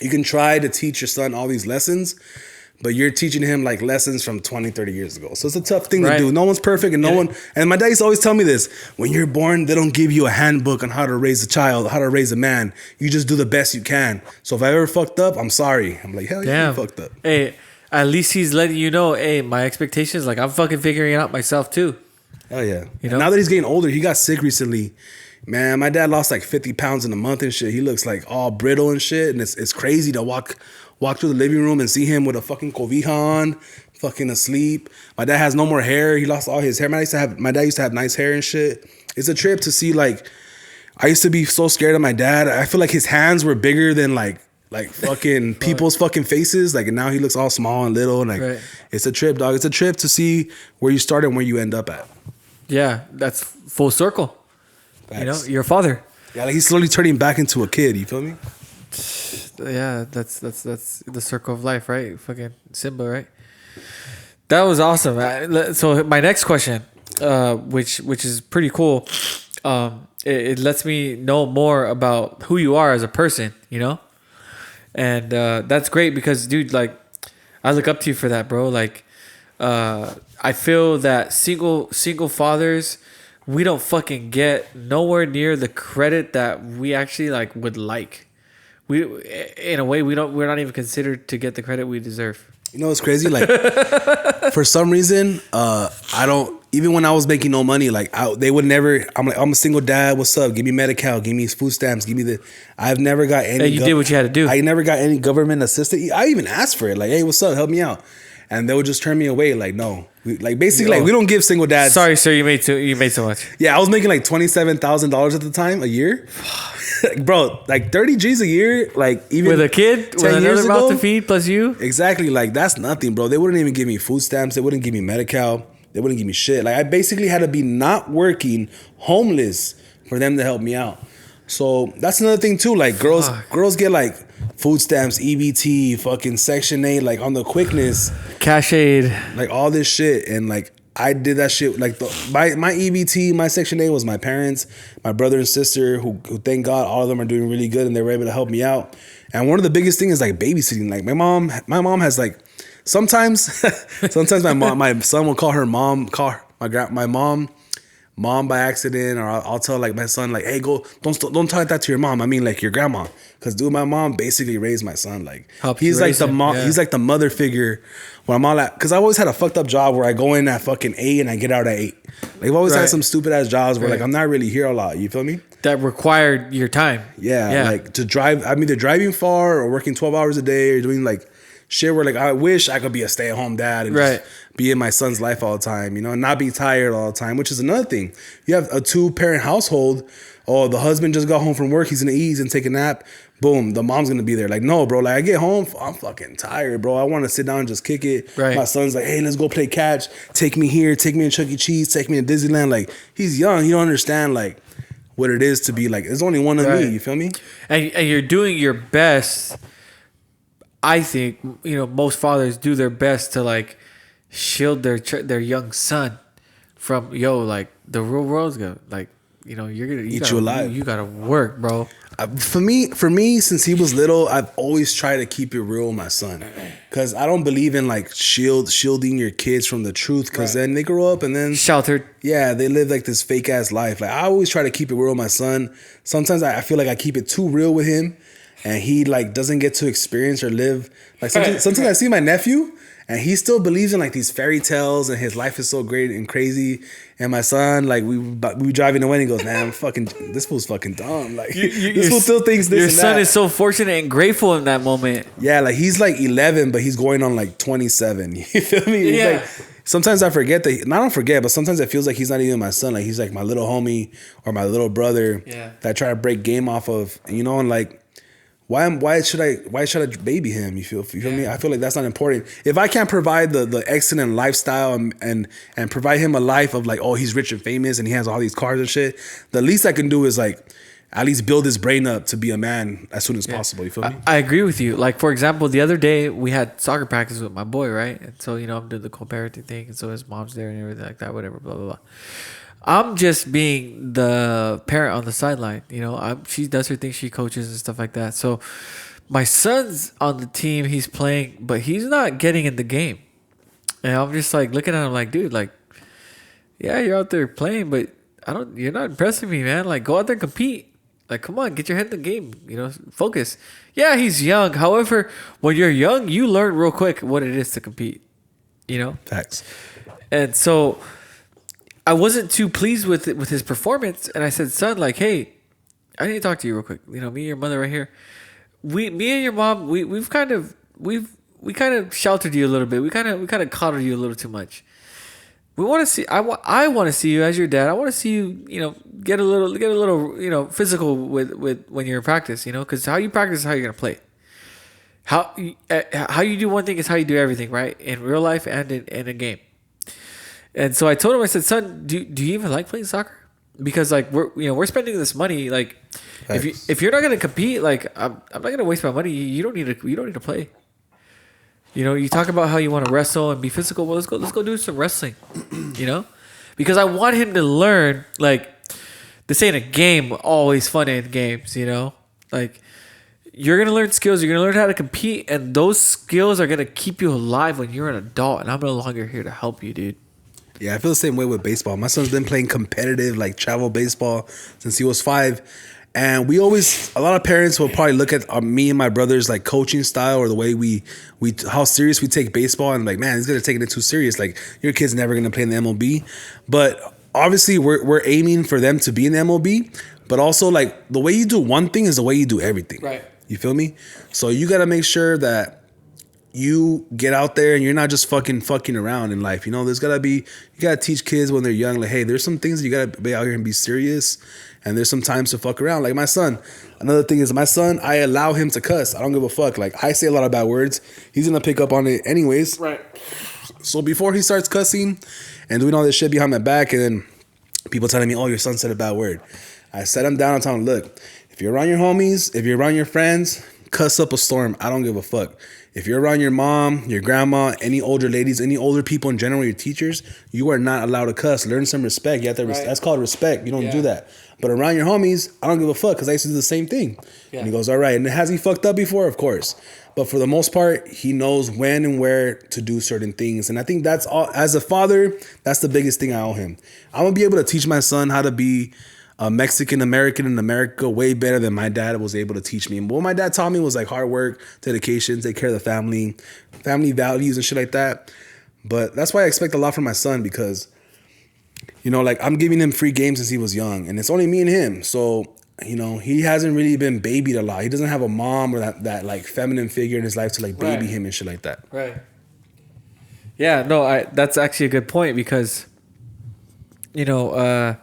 you can try to teach your son all these lessons, but you're teaching him like lessons from 20, 30 years ago. So it's a tough thing to do. No one's perfect, and and my dad used to always tell me this: when you're born, they don't give you a handbook on how to raise a child, how to raise a man. You just do the best you can. So if I ever fucked up, I'm sorry. I'm like, hell yeah, you fucked up. Hey, at least he's letting you know, hey, my expectations, like I'm fucking figuring it out myself too. Hell yeah. You know? Now that he's getting older, he got sick recently. Man, my dad lost like 50 pounds in a month and shit. He looks like all brittle and shit. And it's crazy to walk through the living room and see him with a fucking cobija on, fucking asleep. My dad has no more hair. He lost all his hair. My dad used to have nice hair and shit. It's a trip to see, like, I used to be so scared of my dad. I feel like his hands were bigger than like fucking people's fucking faces. Like, and now he looks all small and little. And like, It's a trip, dog. It's a trip to see where you start and where you end up at. Yeah, that's full circle. Facts. You know, your father. Yeah, like he's slowly turning back into a kid. You feel me? Yeah, that's the circle of life, right? Fucking Simba, right? That was awesome. So my next question, which is pretty cool, it lets me know more about who you are as a person, you know, and that's great because, dude, like, I look up to you for that, bro. Like, I feel that single fathers, we don't fucking get nowhere near the credit that we actually like would like. We, in a way, we're not even considered to get the credit we deserve. You know what's crazy? Like, for some reason, I don't even when I was making no money, like they would never. I'm like, I'm a single dad. What's up? Give me Medi-Cal. Give me food stamps. Give me the. I've never got any. Hey, you did what you had to do. I never got any government assistance. I even asked for it. Like, hey, what's up? Help me out. And they would just turn me away. Like, no. Basically, like, we don't give single dads. Sorry, sir. You made so much. Yeah, I was making like $27,000 at the time a year. Bro, like 30 G's a year, like even with a kid, with another mouth to feed plus you. Exactly, like that's nothing, bro. They wouldn't even give me food stamps. They wouldn't give me Medi-Cal. They wouldn't give me shit. Like I basically had to be not working, homeless for them to help me out. So that's another thing too. Like girls get like food stamps, EBT, fucking Section 8, like on the quickness, cash aid, like all this shit, and like. I did that shit like my EBT, my Section 8 was my parents, my brother and sister, who thank God all of them are doing really good and they were able to help me out. And one of the biggest things is like babysitting. Like my mom has like sometimes my son will call her mom, my mom by accident, or I'll tell like my son like, hey, don't tell that to your mom. I mean like your grandma, because dude, my mom basically raised my son. Like he's like the mom, he's like the mother figure. When I'm all at, because I always had a fucked up job where I go in at fucking 8 and I get out at 8. Like I've always had some stupid ass jobs where like I'm not really here a lot. You feel me? That required your time. Yeah, like to drive. I'm either driving far or working 12 hours a day or doing like shit where like I wish I could be a stay at home dad and just be in my son's life all the time, you know, and not be tired all the time, which is another thing. You have a 2-parent household. Oh, the husband just got home from work. He's gonna eat and take a nap. Boom, the mom's gonna be there. Like, no, bro. Like, I get home, I'm fucking tired, bro. I want to sit down and just kick it. Right. My son's like, hey, let's go play catch. Take me here. Take me to Chuck E. Cheese. Take me to Disneyland. Like, he's young. He don't understand like what it is to be like. There's only one of me. You feel me? And you're doing your best. I think most fathers do their best to like shield their young son from like the real world's gonna like. You're gonna eat you alive. You gotta work, bro. For me, since he was little, I've always tried to keep it real with my son, because I don't believe in like shielding your kids from the truth, because then they grow up and then sheltered. Yeah, they live like this fake ass life. Like I always try to keep it real with my son. Sometimes I feel like I keep it too real with him, and he like doesn't get to experience or live. Like sometimes I see my nephew. And he still believes in like these fairy tales, and his life is so great and crazy. And my son, like we driving away, and he goes, "Man, this fool's fucking dumb." Like this fool still thinks this. Your and son that. is so fortunate and grateful in that moment. Yeah, like he's like 11, but he's going on like 27. You feel me? He's like, sometimes I forget that. I don't forget, but sometimes it feels like he's not even my son. Like he's like my little homie or my little brother that I try to break game off of. And like. Why should I baby him? You feel me? I feel like that's not important. If I can't provide the excellent lifestyle and provide him a life of like, oh, he's rich and famous and he has all these cars and shit, the least I can do is like at least build his brain up to be a man as soon as possible. You feel me? I agree with you. Like for example, the other day we had soccer practice with my boy, right? And so I'm doing the co-parenting thing, and so his mom's there and everything like that, whatever, blah blah blah. I'm just being the parent on the sideline. She does her thing. She coaches and stuff like that. So my son's on the team. He's playing, but he's not getting in the game. And I'm just like looking at him like, dude, like, yeah, you're out there playing, but you're not impressing me, man. Like, go out there and compete. Like, come on, get your head in the game. Focus. Yeah, he's young. However, when you're young, you learn real quick what it is to compete. Facts. And so I wasn't too pleased with his performance, and I said, "Son, like, hey, I need to talk to you real quick. Me and your mother right here. Me and your mom, we've kind of sheltered you a little bit. We kind of coddled you a little too much. We want to see. I want to see you as your dad. I want to see you, get a little, physical with when you're in practice. Because how you practice is how you're gonna play. How you do one thing is how you do everything, right? In real life and in a game." And so I told him, I said, "Son, do you even like playing soccer? Because like we're spending this money. Like if you're not gonna compete, like I'm not gonna waste my money. You don't need to play. You talk about how you want to wrestle and be physical. Well, let's go do some wrestling. Because I want him to learn. Like this ain't a game. Always fun in games. Like you're gonna learn skills. You're gonna learn how to compete, and those skills are gonna keep you alive when you're an adult. And I'm no longer here to help you, dude." Yeah, I feel the same way with baseball. My son's been playing competitive, like travel baseball since he was 5. And we always, a lot of parents will probably look at me and my brother's like coaching style or the way we how serious we take baseball, and like, man, he's gonna take it too serious. Like, your kid's never gonna play in the MLB. But obviously, we're aiming for them to be in the MLB. But also, like, the way you do one thing is the way you do everything. Right. You feel me? So you gotta make sure that you get out there and you're not just fucking around in life. You know, there's gotta be, you gotta teach kids when they're young, like, hey, there's some things you gotta be out here and be serious, and there's some times to fuck around. Like my son, another thing is my son, I allow him to cuss. I don't give a fuck. Like, I say a lot of bad words. He's gonna pick up on it anyways. Right. So before he starts cussing and doing all this shit behind my back, and then people telling me, oh, your son said a bad word, I set him down and tell him, look, if you're around your homies, if you're around your friends, cuss up a storm. I don't give a fuck. If you're around your mom, your grandma, any older ladies, any older people in general, your teachers, you are not allowed to cuss. Learn some respect. You have to. That's called respect. You don't do that. But around your homies, I don't give a fuck, because I used to do the same thing. Yeah. And he goes, all right. And has he fucked up before? Of course. But for the most part, he knows when and where to do certain things. And I think that's all. As a father, that's the biggest thing I owe him. I'm going to be able to teach my son how to be a Mexican American in America way better than my dad was able to teach me. And what my dad taught me was like hard work, dedication, take care of the family values and shit like that. But that's why I expect a lot from my son, because, you know, like, I'm giving him free games since he was young, and it's only me and him. So, you know, he hasn't really been babied a lot. He doesn't have a mom or that like feminine figure in his life to like baby him and shit like that. Right. Yeah, no, that's actually a good point, because, you know,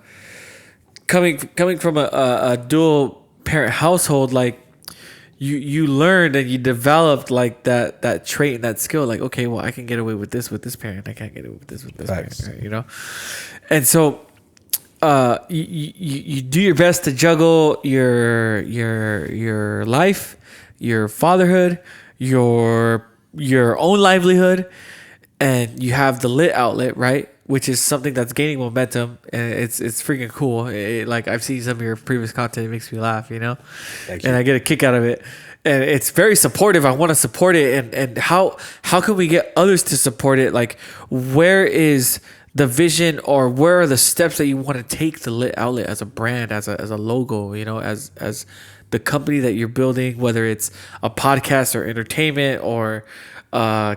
coming from a dual parent household, like, you learned and you developed like that trait and that skill. Like, okay, well, I can get away with this parent. I can't get away with this parent. Right, you know, and so you do your best to juggle your life, your fatherhood, your own livelihood, and you have the lit outlet, right? Which is something that's gaining momentum, and it's freaking cool. Like, I've seen some of your previous content, it makes me laugh, you know, and I get a kick out of it, and it's very supportive. I want to support it, and how can we get others to support it? Like, where is the vision, or where are the steps that you want to take the lit outlet as a brand, as a logo, you know, as the company that you're building, whether it's a podcast or entertainment or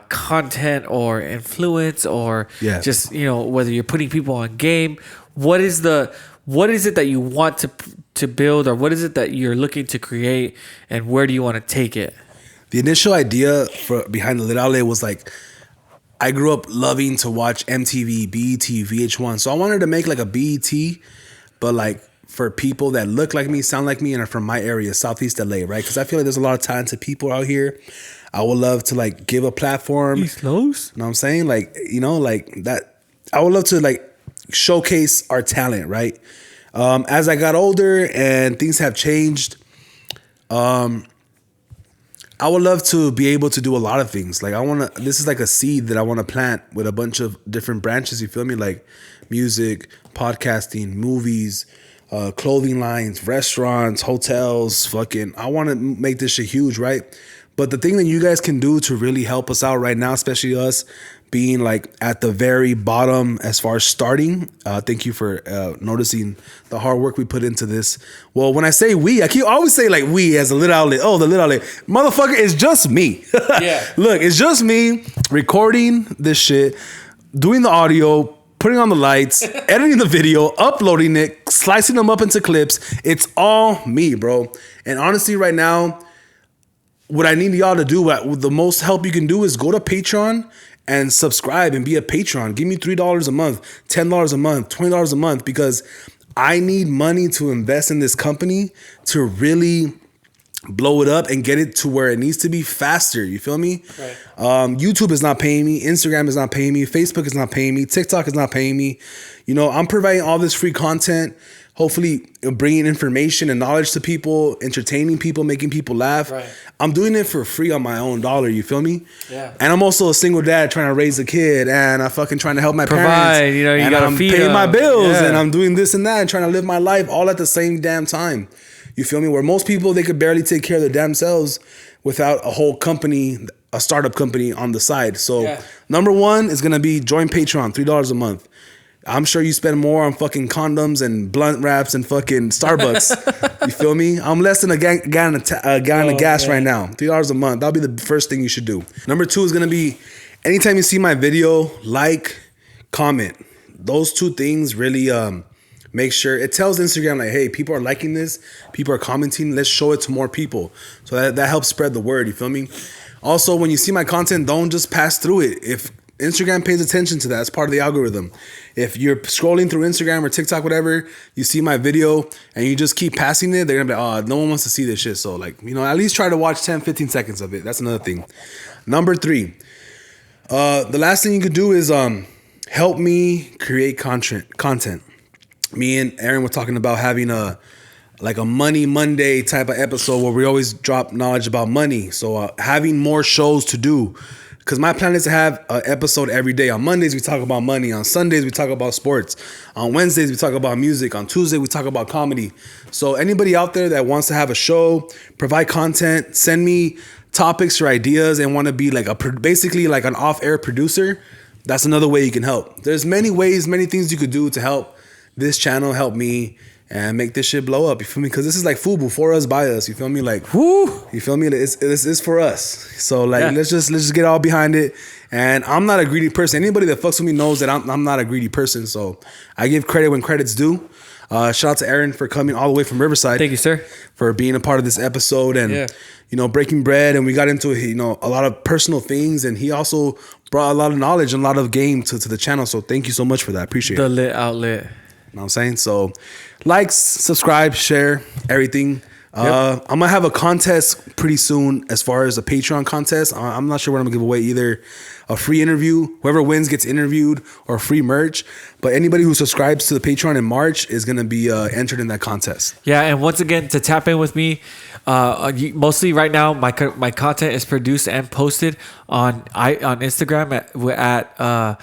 content or influence, or just, you know, whether you're putting people on game. What is it that you want to build, or what is it that you're looking to create, and where do you want to take it? The initial idea behind the lit outlet was like, I grew up loving to watch MTV, BET, VH1. So I wanted to make like a BET, but like for people that look like me, sound like me, and are from my area, Southeast LA, right? Because I feel like there's a lot of talented people out here. I would love to like give a platform. East Los? You know what I'm saying? Like, you know, like that. I would love to like showcase our talent, right? As I got older and things have changed, I would love to be able to do a lot of things. Like, this is like a seed that I want to plant with a bunch of different branches. You feel me? Like music, podcasting, movies, clothing lines, restaurants, hotels, I want to make this shit huge, right? But the thing that you guys can do to really help us out right now, especially us being like at the very bottom as far as starting, thank you for noticing the hard work we put into this. Well, when I say we, I always say like we as a lit outlet. Oh, the lit outlet. Motherfucker, it's just me. Yeah. Look, it's just me recording this shit, doing the audio, putting on the lights, editing the video, uploading it, slicing them up into clips. It's all me, bro. And honestly, right now, what I need y'all to do, the most help you can do, is go to Patreon and subscribe and be a patron. Give me $3 a month, $10 a month, $20 a month, because I need money to invest in this company to really blow it up and get it to where it needs to be faster. You feel me? Right. YouTube is not paying me. Instagram is not paying me. Facebook is not paying me. TikTok is not paying me. You know, I'm providing all this free content, hopefully bringing information and knowledge to people, entertaining people, making people laugh. Right. I'm doing it for free on my own dollar. You feel me? Yeah. And I'm also a single dad trying to raise a kid, and I'm fucking trying to help my parents. You know, you gotta feed them. I'm paying my bills, and I'm doing this and that, and trying to live my life all at the same damn time. You feel me? Where most people, they could barely take care of their damn selves without a whole company, a startup company on the side. So number one is gonna be join Patreon, $3 a month. I'm sure you spend more on fucking condoms and blunt wraps and fucking Starbucks. You feel me? I'm less than a gallon of gas right now. $3 a month. That'll be the first thing you should do. Number 2 is going to be anytime you see my video, like, comment. Those 2 things really make sure it tells Instagram like, hey, people are liking this. People are commenting. Let's show it to more people. So that helps spread the word. You feel me? Also, when you see my content, don't just pass through it. If Instagram pays attention to that, it's part of the algorithm. If you're scrolling through Instagram or TikTok, whatever, you see my video and you just keep passing it, they're gonna be like, oh, no one wants to see this shit. So like, at least try to watch 10, 15 seconds of it. That's another thing. Number 3, the last thing you could do is help me create content. Me and Aaron were talking about having a Money Monday type of episode where we always drop knowledge about money. So having more shows to do. Because my plan is to have an episode every day. On Mondays, we talk about money. On Sundays, we talk about sports. On Wednesdays, we talk about music. On Tuesday, we talk about comedy. So anybody out there that wants to have a show, provide content, send me topics or ideas and want to be basically like an off-air producer, that's another way you can help. There's many ways, many things you could do to help this channel, help me, and make this shit blow up. You feel me? Because this is like FUBU, for us, by us. You feel me? Like, whoo. You feel me? It's for us. So let's just get all behind it. And I'm not a greedy person. Anybody that fucks with me knows that I'm not a greedy person. So I give credit when credit's due. Shout out to Aaron for coming all the way from Riverside. Thank you, sir, for being a part of this episode and breaking bread. And we got into a lot of personal things. And he also brought a lot of knowledge and a lot of game to the channel. So thank you so much for that. Appreciate it. The lit outlet. You know what I'm saying? So likes, subscribe, share, everything. I'm going to have a contest pretty soon as far as a Patreon contest. I'm not sure what I'm going to give away, either a free interview. Whoever wins gets interviewed, or free merch. But anybody who subscribes to the Patreon in March is going to be entered in that contest. Yeah, and once again, to tap in with me, mostly right now, my content is produced and posted on Instagram at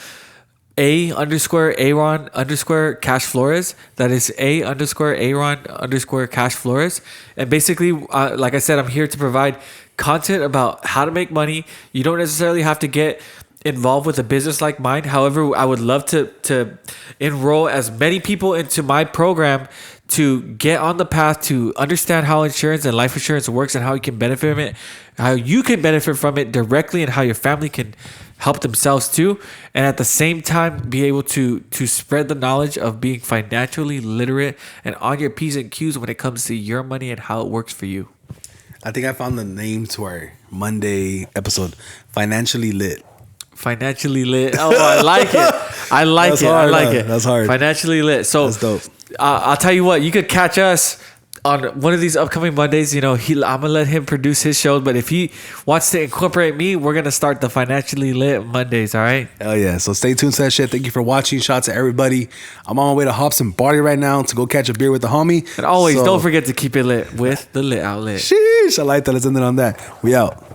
_Aaron_Cash Flores. That is _Aaron_Cash Flores. And basically, like I said, I'm here to provide content about how to make money. You don't necessarily have to get involved with a business like mine. However, I would love to enroll as many people into my program to get on the path to understand how insurance and life insurance works and how you can benefit from it, how you can benefit from it directly, and how your family can help themselves too, and at the same time be able to spread the knowledge of being financially literate and on your P's and Q's when it comes to your money and how it works for you. I think I found the name to our Monday episode, Financially Lit. Financially Lit. Oh, I like it. I like it. I like it. That's hard. Financially Lit. So that's dope. I'll tell you what, you could catch us on one of these upcoming Mondays. I'm gonna let him produce his shows, but if he wants to incorporate me, we're gonna start the Financially Lit Mondays. All right. Hell yeah! So stay tuned to that shit. Thank you for watching. Shout out to everybody. I'm on my way to Hops and Barley right now to go catch a beer with the homie. And always don't forget to keep it lit with the lit outlet. Sheesh! I like that. Let's end it on that. We out.